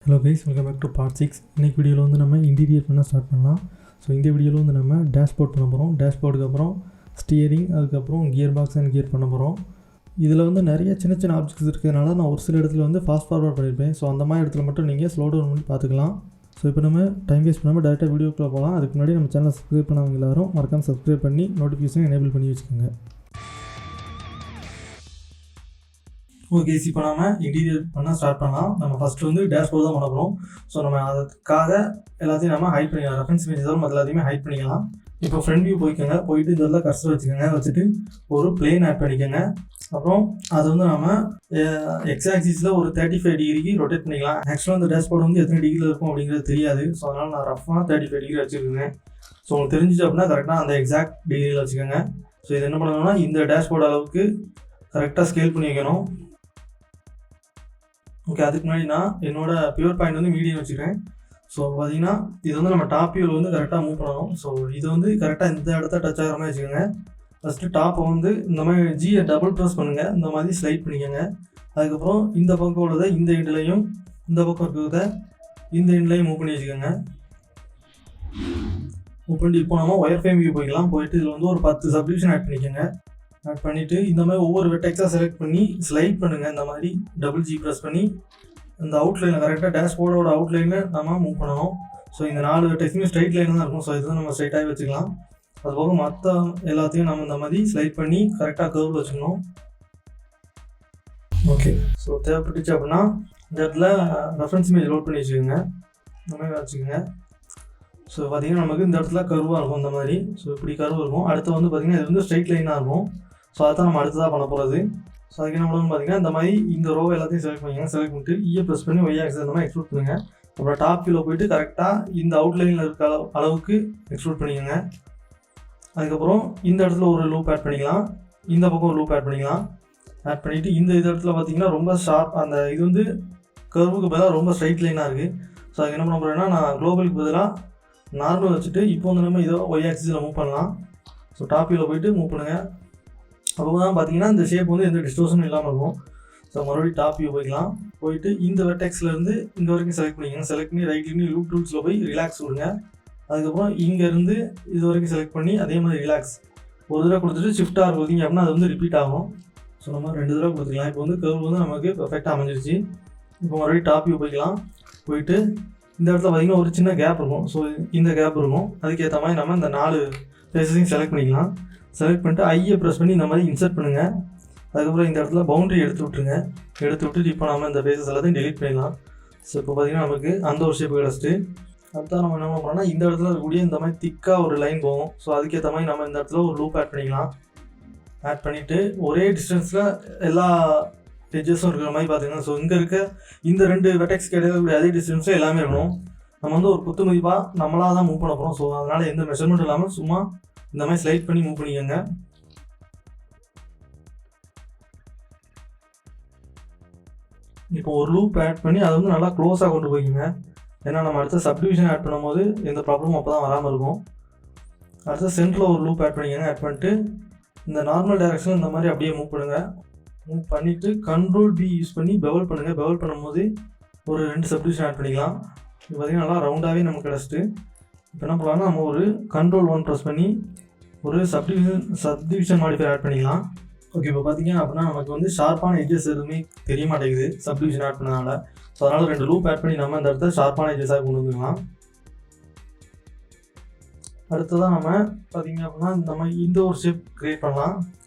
Hello guys, welcome back to part 6. இன்றைக்கி வீடியோவில் வந்து நம்ம இன்டீரியர் பண்ண ஸ்டார்ட் பண்ணலாம். ஸோ இந்த வீடியோவில் வந்து நம்ம டேஷ்போர்ட் பண்ண போகிறோம். டேஷ்போர்டுக்கு அப்புறம் ஸ்டியரிங், அதுக்கப்புறம் கியர் பாக்ஸ் அண்ட் கியர் பண்ண போகிறோம். இதில் வந்து நிறைய சின்ன சின்ன ஆப்ஜெக்ட்ஸ் இருக்கிறதுனால நான் ஒரு சில இடத்துல வந்து ஃபாஸ்ட் ஃபார்வர்ட் பண்ணியிருப்பேன். ஸோ அந்த மாதிரி இடத்துல மட்டும் நீங்கள் ஸ்லோ டவுன் பண்ணி பார்த்துக்கலாம். ஸோ இப்போ நம்ம டைம் வேஸ்ட் பண்ணாமல் டேரெக்டாக வீடியோக்குள்ளே போகலாம். அதுக்கு முன்னாடி நம்ம சேனலை சப்ஸ்கிரைப் பண்ணவங்க எல்லாரும் மறக்காமல் சப்ஸ்கிரைப் பண்ணி நோட்டிஃபிகேஷன் எனேபிள் பண்ணி வச்சுக்கோங்க. ஓகே, இப்போ நம்ம இன்டீரியர் பண்ண ஸ்டார்ட் பண்ணலாம். நம்ம ஃபஸ்ட்டு வந்து டேஷ்போர்ட் தான் பண்ண போகிறோம். ஸோ நம்ம அதுக்காக எல்லாத்தையும் நம்ம ஹைட் பண்ணிக்கலாம். ரெஃபரன்ஸ் இமேஜ் மற்ற எல்லாத்தையுமே ஹைட் பண்ணிக்கலாம். இப்போ ஃப்ரண்ட் வியூ போய்க்கோங்க. போயிட்டு இதெல்லாம் கர்சர் வச்சுக்கோங்க. வச்சுட்டு ஒரு பிளேன் ஆட் பண்ணிக்கோங்க. அப்புறம் அதை வந்து நம்ம எக்ஸ் ஆக்சிஸில் ஒரு 35 டிகிரிக்கு ரொட்டேட் பண்ணிக்கலாம். ஆக்சுவலாக அந்த டேஷ்போர்ட் வந்து எத்தனை டிகிரியில் இருக்கும் அப்படிங்கிறது தெரியாது. ஸோ அதனால் நான் ரஃபாக 35 டிகிரி வச்சுருக்கேன். ஸோ உங்களுக்கு தெரிஞ்சிச்சு அப்படின்னா கரெக்டாக அந்த எக்ஸாக்ட் டிகிரியில் வச்சுக்கோங்க. ஸோ இது என்ன பண்ணணும்னா இந்த டேஷ்போர்ட் அளவுக்கு கரெக்டாக ஸ்கேல் பண்ணி வைக்கணும். ஓகே, அதுக்கு முன்னாடி நான் என்னோட பியூர் பாயிண்ட் வந்து மீடியம் வச்சுக்கிறேன். ஸோ பார்த்தீங்கன்னா இது வந்து நம்ம டாப் வியூவில் வந்து கரெக்டாக மூவ் பண்ணணும். ஸோ இது வந்து கரெக்டாக இந்த இடத்த டச் ஆகிற மாதிரி வச்சுக்கோங்க. ஃபஸ்ட்டு டாப்பை வந்து இந்த மாதிரி ஜியை டபுள் ப்ரெஸ் பண்ணுங்கள். இந்த மாதிரி ஸ்லைட் பண்ணிக்கோங்க. அதுக்கப்புறம் இந்த பக்கம் உள்ளதை இந்த எண்ட்லையும், இந்த பக்கம் இருக்கிறத இந்த எண்ட்லையும் மூவ் பண்ணி வச்சுக்கோங்க. மூவ் பண்ணிட்டு இப்போ நம்ம ஒயர் ஃப்ரேம் வியூ போய்க்கலாம். போயிட்டு இதில் வந்து ஒரு 10 சப்டிவிஷன் ஆட் பண்ணிக்கோங்க. ஆட் பண்ணிவிட்டு இந்த மாதிரி ஒவ்வொரு வெட்டெக்ஸாக செலக்ட் பண்ணி ஸ்லைட் பண்ணுங்கள். இந்த மாதிரி டபுள் ஜி ப்ரெஸ் பண்ணி இந்த அவுட்லைனில் கரெக்டாக டேஷ்போர்டோட அவுட்லைனில் நம்ம மூவ் பண்ணணும். ஸோ இந்த 4 வெட்டெக்ஸுமே ஸ்ட்ரைட் லைன் தான் இருக்கும். ஸோ இதுதான் நம்ம ஸ்ட்ரைட்டாகவே வச்சுக்கலாம். அதுபோக மற்ற எல்லாத்தையும் நம்ம இந்த மாதிரி ஸ்லைட் பண்ணி கரெக்டாக கர்வில் வச்சுக்கணும். ஓகே, ஸோ தேவைப்பட்டுச்சு அப்படின்னா இந்த இடத்துல ரெஃபரன்ஸ் இமேஜ் லோட் பண்ணி வச்சுக்கோங்க. இந்த மாதிரி வச்சுக்கோங்க. ஸோ பார்த்தீங்கன்னா நமக்கு இந்த இடத்துல கர்வாக இருக்கும். இந்த மாதிரி ஸோ இப்படி கர்வ் இருக்கும். அடுத்து வந்து பார்த்திங்கன்னா இது வந்து ஸ்ட்ரைட் லைனாக இருக்கும். ஸோ அதுதான் நம்ம அடுத்ததாக பண்ண போகிறது. ஸோ அதுக்கு என்ன பண்ணணும்னு பார்த்தீங்கன்னா இந்த மாதிரி இந்த ரோ எல்லாத்தையும் செலக்ட் பண்ணிக்கோங்க. செலக்ட் பண்ணிட்டு இயை ப்ரெஸ் பண்ணி ஒய் ஆக்சிஸ் அந்த மாதிரி எக்ஸ்ட்ரூட் பண்ணுங்கள். அப்புறம் டாப் கீழே போயிட்டு கரெக்டாக இந்த அவுட்லைனில் இருக்க அளவுக்கு எக்ஸ்ட்ரூட் பண்ணிக்கோங்க. அதுக்கப்புறம் இந்த இடத்துல ஒரு லூப் ஆட் பண்ணிக்கலாம். இந்த பக்கம் ஒரு லூப் ஆட் பண்ணிக்கலாம். ஆட் பண்ணிவிட்டு இந்த இடத்துல பார்த்தீங்கன்னா ரொம்ப ஷார்ப், அந்த இது வந்து கர்வுக்கு பதிலாக ரொம்ப ஸ்ட்ரைட் லைனாக இருக்குது. ஸோ அதுக்கு என்ன பண்ண போகிறேன்னா நான் குளோபலுக்கு பதிலாக நார்மல் வச்சுட்டு இப்போ வந்து நம்ம இதை ஒய் ஆக்சிஸில் மூவ் பண்ணலாம். ஸோ டாப் வியூவில் போயிட்டு மூவ் பண்ணுங்கள். அப்போ தான் பார்த்தீங்கன்னா இந்த ஷேப் வந்து எந்த டிஸ்டோர்ஷனும் இல்லாமல் இருக்கும். ஸோ மறுபடியும் டாப் வியூ போய்க்கலாம். போயிட்டு இந்த வெர்டெக்ஸ்லேருந்து இங்கே வரைக்கும் செலக்ட் பண்ணிக்கோங்க. செலக்ட் பண்ணி ரைட் கிளிக் லூப் டூல்ஸில் போய் ரிலாக்ஸ் கொடுங்க. அதுக்கப்புறம் இங்கேருந்து இது வரைக்கும் செலக்ட் பண்ணி அதே மாதிரி ரிலாக்ஸ் ஒரு தடவை கொடுத்துட்டு ஷிஃப்ட் ஆர் கொடுத்தீங்க அப்படின்னா அது வந்து ரிப்பீட் ஆகும். ஸோ நம்ம 2 தடவை கொடுத்துக்கலாம். இப்போ வந்து கர்வ் வந்து நமக்கு பெர்ஃபெக்டாக அமைஞ்சிருச்சு. இப்போ மறுபடியும் டாப் வியூ போய்க்கலாம். போயிட்டு இந்த இடத்துல பார்த்திங்கன்னா ஒரு சின்ன கேப் இருக்கும். ஸோ இந்த கேப் இருக்கும். அதுக்கேற்ற மாதிரி நம்ம இந்த 4 ஃபேஸஸையும் செலக்ட் பண்ணிக்கலாம். செலக்ட் பண்ணிட்டு ஐயை ப்ரெஸ் பண்ணி இந்த மாதிரி இன்சர்ட் பண்ணுங்கள். அதுக்கப்புறம் இந்த இடத்துல பவுண்டரி எடுத்து விட்ருங்க. எடுத்து விட்டுட்டு இப்போ நம்ம இந்த ஃபேஸஸ் எல்லாத்தையும் டெலிட் பண்ணிடலாம். ஸோ இப்போ பார்த்திங்கன்னா நமக்கு அந்த ஒரு ஷேப் கிடச்சிட்டு அடுத்த நம்ம என்ன பண்ணோம்னா இந்த இடத்துல இருக்கக்கூடிய இந்த மாதிரி திக்காக ஒரு லைன் போகும். ஸோ அதுக்கேற்ற மாதிரி நம்ம இந்த இடத்துல ஒரு லூப் ஆட் பண்ணிக்கலாம். ஆட் பண்ணிவிட்டு ஒரே டிஸ்டன்ஸில் எல்லா எட்ஜஸும் இருக்கிற மாதிரி பார்த்திங்கன்னா ஸோ இங்கே இருக்க இந்த 2 வெட்டெக்ஸ் கிடையாது அதே டிஸ்டன்ஸும் எல்லாமே இருக்கணும். நம்ம வந்து ஒரு குத்து மதிப்பாக நம்மளாக தான் மூவ் பண்ண போகிறோம். ஸோ அதனால் எந்த மெஷர்மெண்ட் இல்லாமல் சும்மா இந்த மாதிரி ஸ்லைட் பண்ணி மூவ் பண்ணிக்கோங்க. இப்போ ஒரு லூப் ஆட் பண்ணி அதை வந்து நல்லா க்ளோஸாக கொண்டு போய்க்குங்க. ஏன்னா நம்ம அடுத்த சப்டிவிஷன் ஆட் பண்ணும்போது எந்த ப்ராப்ளமும் அப்போ தான் வராமல் இருக்கும். அடுத்த சென்டரில் ஒரு லூப் ஆட் பண்ணிக்கோங்க. ஆட் பண்ணிட்டு இந்த நார்மல் டைரக்ஷன் இந்த மாதிரி அப்படியே மூவ் பண்ணுங்கள். மூவ் பண்ணிவிட்டு கண்ட்ரோல் பி யூஸ் பண்ணி பெவல் பண்ணுங்கள். பெவல் பண்ணும்போது ஒரு 2 சப்டிவிஷன் ஆட் பண்ணிக்கலாம். இப்போ பார்த்திங்கன்னா நல்லா ரவுண்டாகவே நமக்கு கிடச்சிட்டு இப்போ என்ன பண்ணலாம்னா நம்ம ஒரு கண்ட்ரோல் 1 ப்ரெஸ் பண்ணி ஒரு சப்டிவிஷன் மாடிஃபையர் ஆட் பண்ணிக்கலாம். ஓகே, இப்போ பார்த்தீங்க அப்படின்னா நமக்கு வந்து ஷார்ப்பான எட்ஜஸ் எதுவுமே தெரிய மாட்டேங்குது சப்டிவிஷன் ஆட் பண்ணனால. ஸோ அதனால் 2 லூப் ஆட் பண்ணி நம்ம இந்த இடத்துல ஷார்ப்பான எட்ஜஸாக கொண்டு வந்துக்கலாம். அடுத்ததான் நம்ம பார்த்திங்க அப்படின்னா நம்ம இந்த ஒரு ஷேப் க்ரியேட் பண்ணலாம்.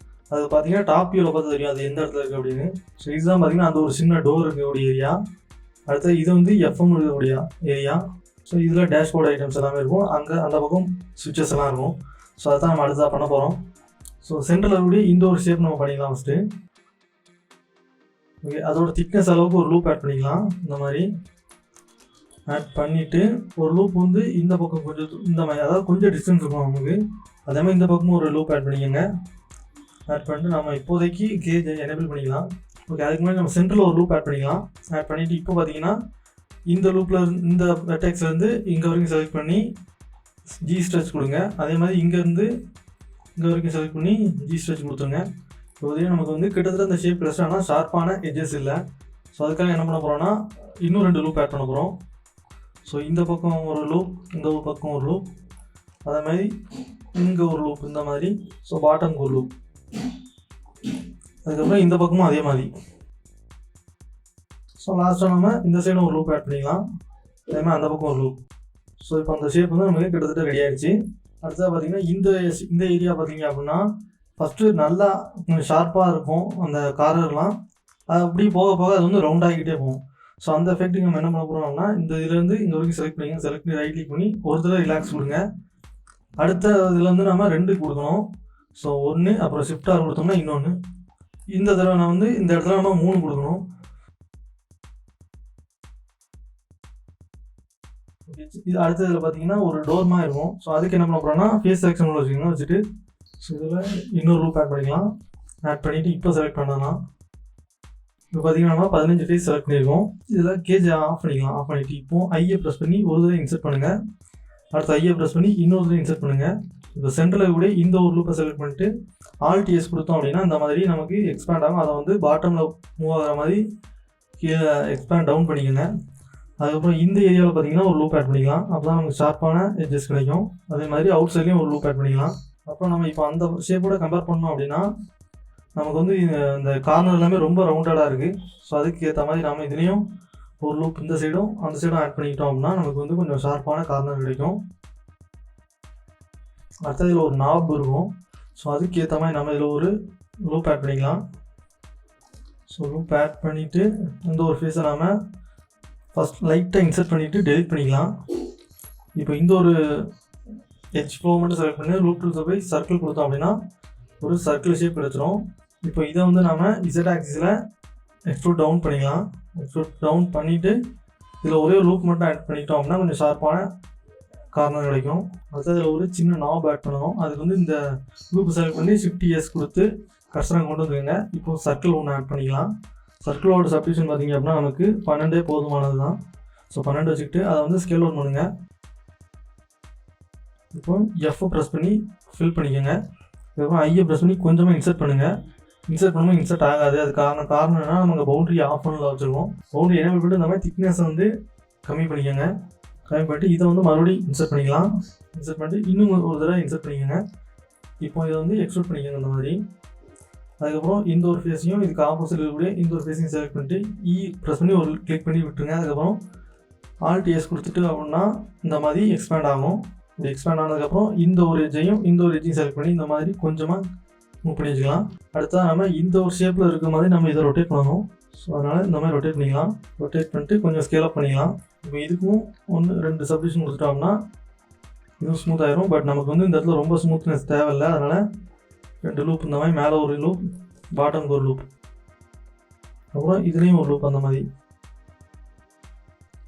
அது பார்த்தீங்கன்னா டாப் வியூவில் பார்த்து தெரியும் அது எந்த இடத்துல இருக்குது அப்படின்னு. ஸோ இதுதான் பார்த்திங்கன்னா அந்த ஒரு சின்ன டோர் இருக்கக்கூடிய ஏரியா. அடுத்து இது வந்து எஃப்எம் இருக்கக்கூடிய ஏரியா. ஸோ இதில் டேஷ்போர்ட் ஐட்டம்ஸ் எல்லாமே இருக்கும். அங்கே அந்த பக்கம் சுவிட்சஸ் எல்லாம் இருக்கும். ஸோ அதுதான் நம்ம அடுத்ததாக பண்ண போகிறோம். ஸோ சென்டரில் இருக்கக்கூடிய இந்த ஒரு ஷேப் நம்ம பண்ணிக்கலாம் ஃபஸ்ட்டு. ஓகே, அதோட திக்னஸ் அளவுக்கு ஒரு லூப் ஆட் பண்ணிக்கலாம். இந்த மாதிரி ஆட் பண்ணிவிட்டு ஒரு லூப் வந்து இந்த பக்கம் கொஞ்சம் இந்த மாதிரி அதாவது கொஞ்சம் டிஸ்டன்ஸ் இருக்கும் நமக்கு. அதே மாதிரி இந்த பக்கமும் ஒரு லூப் ஆட் பண்ணிக்கோங்க. ஆட் பண்ணிட்டு நம்ம இப்போதைக்கு கேஜ் எனேபிள் பண்ணிக்கலாம். ஓகே, அதுக்கு முன்னாடி நம்ம சென்டரில் ஒரு லூப் ஆட் பண்ணிக்கலாம். ஆட் பண்ணிவிட்டு இப்போ பார்த்தீங்கன்னா இந்த லூப்பில் இந்த வெர்டெக்ஸ்லேருந்து இங்கே வரைக்கும் செலக்ட் பண்ணி ஜி ஸ்ட்ரெச் கொடுங்க. அதே மாதிரி இங்கேருந்து இங்கே வரைக்கும் செலக்ட் பண்ணி ஜி ஸ்ட்ரெச் கொடுத்துருங்க. இப்போதையும் நமக்கு வந்து கிட்டத்தட்ட இந்த ஷேப் கிடச்சி ஆனால் ஷார்ப்பான எட்ஜஸ் இல்லை. ஸோ அதுக்காக என்ன பண்ண போகிறோன்னா இன்னும் 2 லூப் ஆட் பண்ண போகிறோம். ஸோ இந்த பக்கம் ஒரு லூப், இந்த ஒரு பக்கம் ஒரு லூப், அதே மாதிரி இங்கே ஒரு லூப், இந்த மாதிரி. ஸோ பாட்டம்க்கு ஒரு லூப், அதுக்கப்புறம் இந்த பக்கமும் அதே மாதிரி. ஸோ லாஸ்ட்டாக நம்ம இந்த சைடும் ஒரு லூப் ஆட் பண்ணிக்கலாம், அதே மாதிரி அந்த பக்கம் ஒரு லூப். ஸோ இப்போ அந்த ஷேப் வந்து நமக்கு கிட்டத்தட்ட ரெடி ஆகிடுச்சு. அடுத்தது பார்த்திங்கன்னா இந்த ஏரியா பார்த்திங்க அப்படின்னா ஃபஸ்ட்டு நல்லா கொஞ்சம் ஷார்ப்பாக இருக்கும் அந்த கார்னர்லாம். அது அப்படி போக போக அது வந்து ரவுண்ட் ஆகிக்கிட்டே போகும். ஸோ அந்த எஃபெக்ட்டுக்கு நம்ம என்ன பண்ண போகிறோம்னா இந்த இதுலேருந்து இங்கே வரைக்கும் செலக்ட் பண்ணிங்க. செலக்ட் பண்ணி ரைட் கிளிக் பண்ணி ஒரு தடவை ரிலாக்ஸ் கொடுங்க. அடுத்த இதில் வந்து நம்ம 2 கொடுக்கணும். ஸோ 1 அப்புறம் ஷிஃப்ட் ஆர் கொடுத்தோம்னா இன்னொன்று. இந்த தடவை நான் வந்து இந்த இடத்துல நம்ம 3 கொடுக்கணும். இது அடுத்த இதில் பார்த்தீங்கன்னா ஒரு டோர் மாதிரி இருக்கும். ஸோ அதுக்கு என்ன பண்ண போகிறோம்னா ஃபேஸ் செலெக்ஷன் வச்சுட்டு ஸோ இதில் இன்னொரு லூப் ஆட் பண்ணிக்கலாம். ஆட் பண்ணிவிட்டு இப்போ செலக்ட் பண்ணலாம். இப்போ பார்த்தீங்கன்னா நம்ம 15 ஃபேஸ் செலக்ட் பண்ணியிருக்கோம். இதில் கேஜ் ஆஃப் பண்ணிக்கலாம். ஆஃப் பண்ணிவிட்டு இப்போ ஐயை ப்ரெஸ் பண்ணி ஒரு தடவை இன்சர்ட் பண்ணுங்கள். அடுத்து ஐயை ப்ரெஸ் பண்ணி இன்னொரு தடவை இன்சர்ட் பண்ணுங்கள். இப்போ சென்டரில் கூட இந்த ஒரு லூப்பை செலக்ட் பண்ணிட்டு Alt S கொடுத்தோம் அப்படின்னா இந்த மாதிரி நமக்கு எக்ஸ்பேண்ட் ஆகும். அதை வந்து பாட்டமில் மூவ் ஆகிற மாதிரி கீழே எக்ஸ்பேண்ட் டவுன் பண்ணிக்கோங்க. அதுக்கப்புறம் இந்த ஏரியாவில் பார்த்தீங்கன்னா ஒரு லூப் ஆட் பண்ணிக்கலாம். அப்போ தான் நமக்கு ஷார்ப்பான எட்ஜஸ் கிடைக்கும். அதே மாதிரி அவுட் சைட்லேயும் ஒரு லூப் ஆட் பண்ணிக்கலாம். அப்புறம் நம்ம இப்போ அந்த ஷேப்போட கம்பேர் பண்ணோம் அப்படின்னா நமக்கு வந்து இந்த கார்னர் எல்லாமே ரொம்ப ரவுண்டடாக இருக்குது. ஸோ அதுக்கு ஏற்ற மாதிரி நம்ம இதுலேயும் ஒரு லூப் இந்த சைடும் அந்த சைடும் ஆட் பண்ணிக்கிட்டோம் அப்படின்னா நமக்கு வந்து கொஞ்சம் ஷார்ப்பான கார்னர் கிடைக்கும். அடுத்தது இதில் ஒரு நாப் இருக்கும். ஸோ அதுக்கு ஏற்ற மாதிரி நம்ம இதில் ஒரு லூப் ஆட் பண்ணிக்கலாம். ஸோ லூப் ஆட் பண்ணிவிட்டு இந்த ஒரு ஃபேஸை நாம் ஃபஸ்ட் லைட்டாக இன்சர்ட் பண்ணிவிட்டு டெலிட் பண்ணிக்கலாம். இப்போ இந்த ஒரு எட்ஜ் ஃப்ளோ மட்டும் செலக்ட் பண்ணி லூப் டூல்ஸை போய் சர்க்கிள் கொடுத்தோம் அப்படின்னா ஒரு சர்க்கிள் ஷேப் கிடச்சிரும். இப்போ இதை வந்து நம்ம இசட் ஆக்சிஸில் எக்ஸ்ட்ரூட் டவுன் பண்ணிக்கலாம். எக்ஸ்ட்ரூட் டவுன் பண்ணிவிட்டு இதில் ஒரே ஒரு லூப் மட்டும் ஆட் பண்ணிட்டோம் அப்படின்னா கொஞ்சம் ஷார்ப்பான கார்னர் கிடைக்கும். அடுத்தது இதில் ஒரு சின்ன நாப் ஆட் பண்ணணும். அதுக்கு வந்து இந்த லூப் செலக்ட் பண்ணி Shift S கொடுத்து கர்சரை கொண்டு வந்துருங்க. இப்போ சர்க்கிள் ஒன்று ஆட் பண்ணிக்கலாம். சர்க்கிளோட சப்டிவிஷன் பார்த்திங்க அப்படின்னா நமக்கு 12 போதுமானது தான். ஸோ 12 வச்சுக்கிட்டு அதை வந்து ஸ்கேல் ஒன் பண்ணுங்கள். இப்போ எஃப் ப்ரெஸ் பண்ணி ஃபில் பண்ணிக்கோங்க. இதுக்கப்புறம் ஐயை ப்ரெஸ் பண்ணி கொஞ்சமாக இன்சர்ட் பண்ணுங்கள். இன்சர்ட் பண்ணும்போது இன்சர்ட் ஆகாது. அது காரணம் என்னன்னா நமக்கு பவுண்டரி ஆஃப் பண்ணல வச்சுருக்கோம். பவுண்டரி எனேபிள் பண்ணிட்டு இந்த மாதிரி திக்னஸை வந்து கம்மி பண்ணிக்கோங்க. கம்மி பண்ணிட்டு இதை வந்து மறுபடியும் இன்சர்ட் பண்ணிக்கலாம். இன்சர்ட் பண்ணிட்டு இன்னும் ஒரு தடவை இன்சர்ட் பண்ணிக்கோங்க. இப்போ இதை வந்து எக்ஸ்ட்ரூட் பண்ணிக்கோங்க இந்த மாதிரி. அதுக்கப்புறம் இந்த ஒரு ஃபேஸையும் இதுக்கு ஆப்போசிட் இருக்கக்கூடிய இந்த ஒரு ஃபேஸையும் செலக்ட் பண்ணிட்டு ப்ரெஸ் பண்ணி ஒரு கிளிக் பண்ணி விட்டுருங்க. அதுக்கப்புறம் Alt S கொடுத்துட்டு அப்படின்னா இந்த மாதிரி எக்ஸ்பேண்ட் ஆகும். இது எக்ஸ்பேண்ட் ஆனதுக்கப்புறம் இந்த ஒரு எட்ஜையும் இந்த ஒரு எட்ஜையும் செலக்ட் பண்ணி இந்த மாதிரி கொஞ்சமாக மூவ் பண்ணி வச்சுக்கலாம். அடுத்தது நம்ம இந்த ஒரு ஷேப்பில் இருக்கிற மாதிரி நம்ம இதை ரொட்டேட் பண்ணணும். ஸோ அதனால் இந்த மாதிரி ரொட்டேட் பண்ணிக்கலாம். ரொட்டேட் பண்ணிட்டு கொஞ்சம் ஸ்கேல் அப் பண்ணிக்கலாம். இப்போ இதுக்கும் 1-2 சப்டிவிஷன் கொடுத்துட்டோம்னா இதுவும் ஸ்மூத் ஆயிரும். பட் நமக்கு வந்து இந்த இடத்துல ரொம்ப ஸ்மூத்னஸ் தேவையில்லை. அதனால் 2 லூப் இந்த மாதிரி மேலே ஒரு லூப், பாட்டம்க்கு ஒரு லூப், அப்புறம் இதுலேயும் ஒரு லூப் அந்த மாதிரி.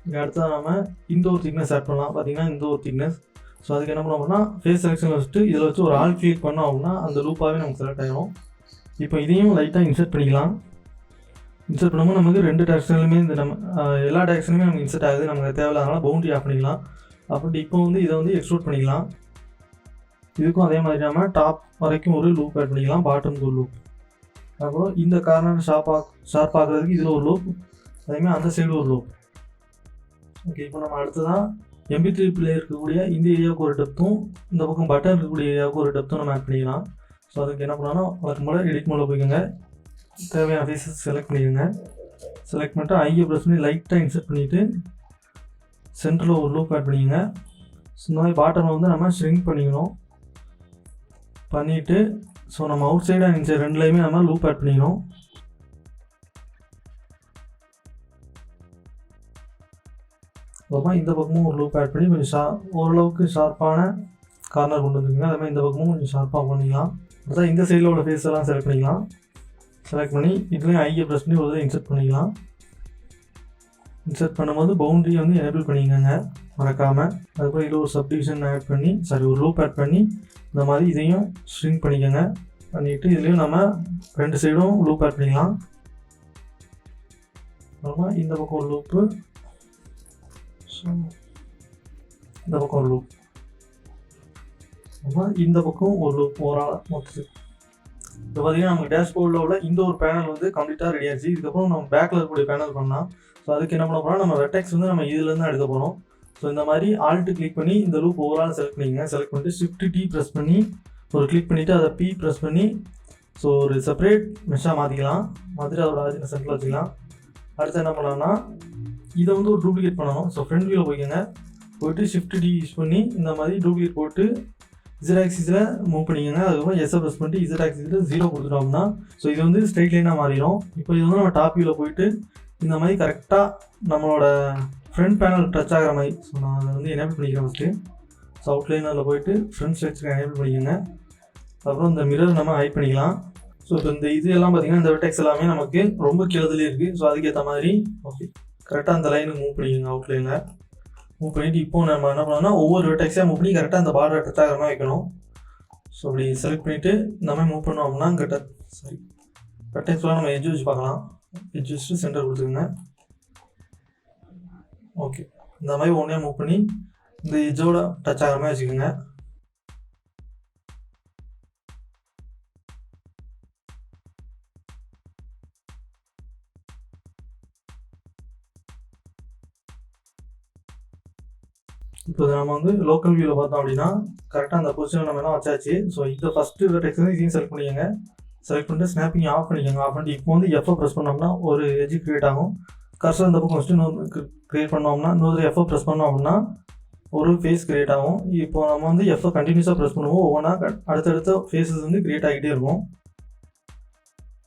இங்கே அடுத்தது நம்ம இந்த ஒரு திக்னஸ் ஆட் பண்ணலாம். பார்த்தீங்கன்னா இந்த ஒரு திக்னஸ். ஸோ அதுக்கு என்ன பண்ணோம்னா ஃபேஸ் செலெக்ஷனில் வச்சுட்டு இதில் வச்சு ஒரு ஆல் கிளிக் பண்ணோம் அப்படின்னா அந்த லூப்பாகவே நமக்கு செலக்ட் ஆகிடும். இப்போ இதையும் லைட்டாக இன்சர்ட் பண்ணிக்கலாம். இன்சர்ட் பண்ணும்போது நமக்கு 2 டேரக்ஷன்லையுமே இந்த நம்ம எல்லா டேரக்ஷனுமே நமக்கு இன்சர்ட் ஆகுது. நமக்கு தேவையில்லாதனால பவுண்டரி ஆஃப் பண்ணிக்கலாம். அப்படி இப்போ வந்து இதை வந்து எக்ஸ்ட்ரூட் பண்ணிக்கலாம். இதுக்கும் அதே மாதிரி நம்ம டாப் வரைக்கும் ஒரு லூப் ஆட் பண்ணிக்கலாம். பாட்டம்க்கு ஒரு லூப், அப்புறம் இந்த கார்னர் ஷார்ப் ஆகிறதுக்கு இதில் ஒரு லூப், அதேமாதிரி அந்த சைடு ஒரு லூப். ஓகே, இப்போ நம்ம அடுத்ததான் MP3 பிளேயர் இருக்கக்கூடிய இந்த ஏரியாவுக்கு ஒரு டெப்த்தும் இந்த பக்கம் பட்டன் இருக்கக்கூடிய ஏரியாவுக்கு ஒரு டெப்த்தும் நம்ம ஆட் பண்ணிக்கலாம். ஸோ அதுக்கு என்ன பண்ணோன்னா வழக்கம் போல் எடிட் மோடில் போய்க்கோங்க. தேவையான ஃபேஸஸ் செலக்ட் பண்ணிக்கோங்க. செலக்ட் பண்ணிட்டு ஐயை ப்ரெஸ் பண்ணி லைட்டாக இன்சர்ட் பண்ணிவிட்டு சென்டரில் ஒரு லூப் ஆட் பண்ணிக்கோங்க. ஸோ இந்த மாதிரி பாட்டமில் வந்து நம்ம ஷ்ரிங்க் பண்ணிக்கணும். பண்ணிவிட்டு ஸோ நம்ம அவுட் சைடு அண்ட் இன்சைட் ரெண்டுலேயுமே நம்ம லூப் ஆட் பண்ணிக்கணும். அப்புறமா இந்த பக்கமும் ஒரு லூப் ஆட் பண்ணி கொஞ்சம் ஓரளவுக்கு ஷார்ப்பான கார்னர் கொண்டு வந்துருங்க. அதே மாதிரி இந்த பக்கமும் கொஞ்சம் ஷார்ப்பாக பண்ணிக்கலாம். அதான் இந்த சைடில் உள்ள ஃபேஸ் எல்லாம் செலக்ட் பண்ணிக்கலாம். செலக்ட் பண்ணி இதுலேயும் ஐயை ப்ரெஸ் பண்ணி ஒரு இன்சர்ட் பண்ணிக்கலாம். இன்சர்ட் பண்ணும்போது பவுண்டரியை வந்து எனேபிள் பண்ணிக்கோங்க மறக்காமல். அதுக்கப்புறம் இதில் ஒரு சப்டிவிஷன் ஆட் பண்ணி ஒரு லூப் ஆட் பண்ணி இந்த மாதிரி இதையும் ஸ்ட்ரிங் பண்ணிக்கோங்க. பண்ணிவிட்டு இதுலேயும் நம்ம 2 சைடும் லூப் ஆட் பண்ணிக்கலாம். அப்புறமா இந்த பக்கம் ஒரு லூப்பு, இந்த பக்கம் ஒரு லூப், அப்புறமா இந்த பக்கம் ஒரு லூப் ஓவரால் மொத்தத்துக்கு. இப்போ பார்த்தீங்கன்னா நமக்கு டேஷ்போர்டில் உள்ள இந்த ஒரு பேனல் வந்து கம்ப்ளீட்டாக ரெடி ஆச்சு. இதுக்கப்புறம் நம்ம பேக்கில் இருக்கக்கூடிய பேனல் பண்ணலாம். ஸோ அதுக்கு என்ன பண்ண போகிறோம், நம்ம வெர்டெக்ஸ் வந்து நம்ம இதுலேருந்து எடுக்க போகிறோம். ஸோ இந்த மாதிரி ஆல்ட் கிளிக் பண்ணி இந்த லூப் ஓவரால் செலக்ட் பண்ணிக்கங்க. செலக்ட் பண்ணிட்டு ஷிஃப்ட் டி ப்ரெஸ் பண்ணி ஒரு கிளிக் பண்ணிவிட்டு அதை பி ப்ரெஸ் பண்ணி ஸோ ஒரு செப்பரேட் மெஷ்ஷாக மாற்றிக்கலாம். மாற்றிட்டு அதோட ஆரிஜினை சென்டரில் வச்சுக்கலாம். அடுத்து என்ன பண்ணலாம்னா இதை வந்து ஒரு டூப்ளிகேட் பண்ணணும். ஸோ ஃப்ரண்ட் வியூவில் போய்க்கங்க. போய்ட்டு ஷிஃப்ட் டி யூஸ் பண்ணி இந்த மாதிரி டூப்ளிகேட் போட்டு Z ஆக்சிஸில் மூவ் பண்ணிக்கோங்க. அதுக்கப்புறம் எஸ்ஸை ப்ரெஸ் பண்ணிட்டு Z ஆக்சிஸில் 0 கொடுத்துட்டோம்னா ஸோ இது வந்து ஸ்ட்ரைட் லைனாக மாறிடும். இப்போ இது வந்து நம்ம டாப் வியூவில் போயிட்டு இந்த மாதிரி கரெக்டாக நம்மளோட ஃப்ரண்ட் பேனல் டச் ஆகிற மாதிரி ஸோ நான் அதை வந்து எனேபிள் பண்ணிக்கிறேன் ஃபஸ்ட்டு. ஸோ அவுட்லைனரில் போயிட்டு ஃப்ரண்ட் ஸ்ட்ரக்சரை எனேபிள் பண்ணிக்கோங்க. அப்புறம் இந்த மிரர் நம்ம ஹைட் பண்ணிக்கலாம். ஸோ இப்போ இந்த இது எல்லாம் பார்த்திங்கன்னா இந்த வெர்டெக்ஸ் எல்லாமே நமக்கு ரொம்ப கீழதுலேயே இருக்குது. ஸோ அதுக்கேற்ற மாதிரி ஓகே கரெக்டாக அந்த லைனுக்கு மூவ் பண்ணிக்கோங்க. அவுட்லைனில் மூவ் பண்ணிவிட்டு இப்போ நம்ம என்ன பண்ணோம்னா ஒவ்வொரு வெர்டெக்ஸாக மூவ் பண்ணி கரெக்டாக அந்த பார்டர் டச் ஆகிற மாதிரி வைக்கணும். ஸோ அப்படி செலக்ட் பண்ணிவிட்டு இந்த மாதிரி மூவ் பண்ணோம் அப்படின்னா கரெக்டாக வெர்டெக்ஸ்லாம் நம்ம எட்ஜ் வச்சு பார்க்கலாம். எட்ஜ் வச்சுட்டு சென்டர் கொடுத்துக்கோங்க. ஓகே இந்த மாதிரி ஒன்றே மூவ் பண்ணி இந்த எட்ஜோட டச் ஆகிற மாதிரி வச்சுக்கோங்க. இப்போ நம்ம வந்து லோக்கல் வியூவில் பார்த்தோம் அப்படின்னா கரெக்டாக அந்த பொசிஷன் நம்ம எல்லாம் வச்சாச்சு. ஸோ இந்த ஃபஸ்ட்டு வெர்டெக்ஸ் வந்து இதையும் செலக்ட் பண்ணிக்கோங்க. செலக்ட் பண்ணிட்டு ஸ்னாப்பிங் ஆஃப் பண்ணிக்கோங்க. ஆஃப் பண்ணிட்டு இப்போ வந்து எஃப்ஐ ப்ரெஸ் பண்ணோம்னா ஒரு எட்ஜ் க்ரியேட் ஆகும். கர்சர் இந்த பக்கம் ஃபஸ்ட்டு க்ரியேட் பண்ணோம்னா இன்னொரு எஃப்ஐ ப்ரெஸ் பண்ணோம் அப்படின்னா ஒரு ஃபேஸ் க்ரியேட் ஆகும். இப்போ நம்ம வந்து எஃப்ஐ கண்டினியூஸாக ப்ரெஸ் பண்ணுவோம். ஒவ்வொன்றா அடுத்தடுத்த ஃபேஸஸ் வந்து க்ரியேட் ஆகிட்டே இருக்கும்.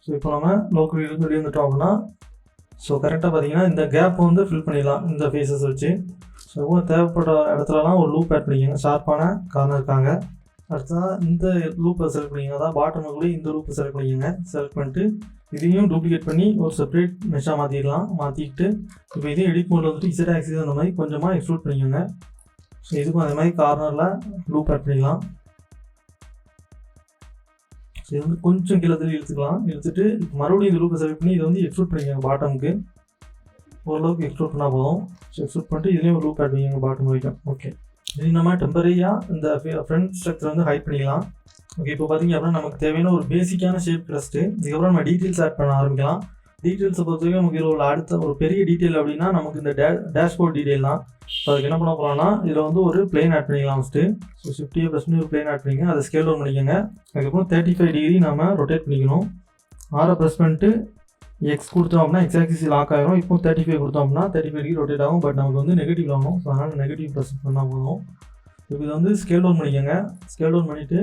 ஸோ இப்போ நம்ம லோக்கல் வியூவில் வெளியே வந்துட்டோம் அப்படின்னா ஸோ கரெக்டாக பார்த்தீங்கன்னா இந்த கேப் வந்து ஃபில் பண்ணிடலாம் இந்த ஃபேஸஸ் வச்சு. ஸோ எவ்வளோ தேவைப்படுற இடத்துலலாம் ஒரு லூப் ஆட் பண்ணிக்கோங்க. ஷார்ப்பான கார்னர் இருக்காங்க. அடுத்ததான் இந்த லூப்பை செலக்ட் பண்ணிக்கோங்க. அதான் பாட்டமில் கூட இந்த லூப்பை செலக்ட் பண்ணிக்கோங்க. செலக்ட் பண்ணிட்டு இதையும் டூப்ளிகேட் பண்ணி ஒரு செப்பரேட் மெஷ்ஷாக மாற்றிடலாம். மாற்றிக்கிட்டு இப்போ இதையும் எடிட் மோடில் வந்துட்டு Z ஆக்சிஸ் அந்த மாதிரி கொஞ்சமாக எக்ஸ்ட்ரூட் பண்ணிக்கோங்க. ஸோ இதுக்கும் அதே மாதிரி கார்னரில் லூப் ஆட் பண்ணிக்கலாம். ஸோ இது வந்து கொஞ்சம் கீழே இழுத்துக்கலாம். இழுத்துட்டு மறுபடியும் இந்த லூப்பை செலக்ட் பண்ணி இதை வந்து எக்ஸ்ட்ரூட் பண்ணிக்கோங்க. பாட்டமுக்கு ஓரளவுக்கு எக்ஸ்ட்ரூட் பண்ணால் போதும். ஸோ எக்ஸ்ட்ரூட் பண்ணிட்டு இதுலேயும் ஒரு லூப் ஆட் பண்ணிக்கோங்க பாட்டம் வரைக்கும். ஓகே இது நம்ம டெம்பரரியாக இந்த ஃப்ரண்ட் ஸ்ட்ரக்சர் வந்து ஹைட் பண்ணிக்கலாம். ஓகே இப்போ பார்த்திங்க அப்படின்னா நமக்கு தேவையான ஒரு பேசிக்கான ஷேப் கிடச்சிட்டு இதுக்கப்புறம் நம்ம டீட்டெயில்ஸ் ஆட் பண்ண ஆரம்பிக்கலாம். டீட்டெயில்ஸை பொறுத்தவரைக்கும் நமக்கு இதில் உள்ள அடுத்த ஒரு பெரிய டீட்டெயில் அப்படின்னா நமக்கு இந்த டேஷ்போர்ட் டீட்டெயில் தான். ஸோ அதுக்கு என்ன பண்ண போகிறோம்னா இதில் வந்து ஒரு பிளேன் ஆட் பண்ணிக்கலாம் ஃபஸ்ட்டு. ஸோ 50 ப்ளஸ் பண்ணி ஒரு பிளேன் ஆட் பண்ணிங்க. அதை ஸ்கேல் டவுன் பண்ணிக்கோங்க. அதுக்கப்புறம் 35 டிகிரி நம்ம ரொட்டேட் பண்ணிக்கணும். ஆரை ப்ரெஸ் பண்ணிட்டு எக்ஸ் கொடுத்தோம் அப்படின்னா எக்ஸ் ஆக்சிஸ் லாக் ஆகிரும். இப்போ 35 கொடுத்தோம் அப்படின்னா 35 டிகிரி ரொட்டேட் ஆகும். பட் நமக்கு வந்து நெகட்டிவ் ஆகும். ஸோ அதனால் நெகட்டிவ் ப்ரெஸ் பண்ணால் போதும். இப்போ இதை வந்து ஸ்கேல் டவுன் பண்ணிக்கோங்க. ஸ்கேல் டவுன் பண்ணிவிட்டு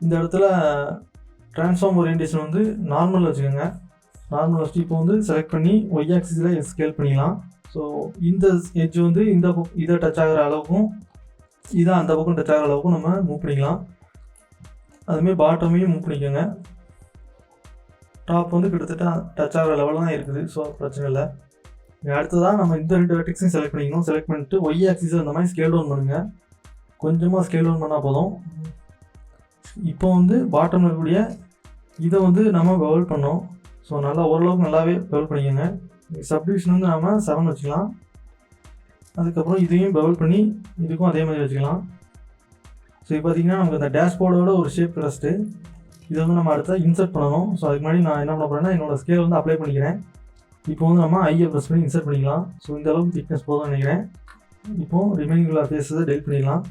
இந்த இடத்துல ட்ரான்ஸ்ஃபார்ம் ஓரியன்டேஷன் வந்து நார்மல் வச்சுக்கோங்க. நார்மல் வச்சுட்டு இப்போ வந்து செலக்ட் பண்ணி ஒய் ஆக்சிஸில் ஸ்கேல் பண்ணிக்கலாம். ஸோ இந்த எட்ஜ் வந்து இந்த இதை டச் ஆகிற அளவுக்கும் இதை அந்த பக்கம் டச் ஆகிற அளவுக்கும் நம்ம மூவ் பண்ணிக்கலாம். அதுமாதிரி பாட்டமையும் மூவ் பண்ணிக்கோங்க. டாப் வந்து கிட்டத்தட்ட டச் ஆகிற லெவலில் தான் இருக்குது. ஸோ பிரச்சனை இல்லை. அடுத்ததான் நம்ம இந்த 2 வெர்டெக்ஸையும் செலக்ட் பண்ணிக்கணும். செலக்ட் பண்ணிட்டு ஒய் ஆக்சிஸை அந்த மாதிரி ஸ்கேல் டவுன் பண்ணுங்கள். கொஞ்சமாக ஸ்கேல் டவுன் பண்ணால் போதும். இப்போ வந்து பாட்டமில் இருக்கக்கூடிய இதை வந்து நம்ம பவுல் பண்ணோம். ஸோ நல்லா ஓரளவுக்கு நல்லாவே பவுல் பண்ணிக்கோங்க. சப்டிவிஷன் வந்து நம்ம 7 வச்சுக்கலாம். அதுக்கப்புறம் இதையும் பவுல் பண்ணி இதுக்கும் அதே மாதிரி வச்சுக்கலாம். ஸோ இப்போ பார்த்திங்கன்னா நமக்கு அந்த டேஷ்போர்டோட ஒரு ஷேப் கிடச்சிட்டு இதை வந்து நம்ம அடுத்த இன்சர்ட் பண்ணணும். ஸோ அதுக்கு முன்னாடி நான் என்ன பண்ண போகிறேன்னா என்னோடய ஸ்கேல் வந்து அப்ளை பண்ணிக்கிறேன். இப்போ வந்து நம்ம ஐயை ப்ரெஸ் பண்ணி இன்சர்ட் பண்ணிக்கலாம். ஸோ இந்த அளவுக்கு திக்னஸ் போதும்னு நினைக்கிறேன். இப்போது ரிமைனிங் உள்ள ஃபேஸஸை டெலிட் பண்ணிக்கலாம்.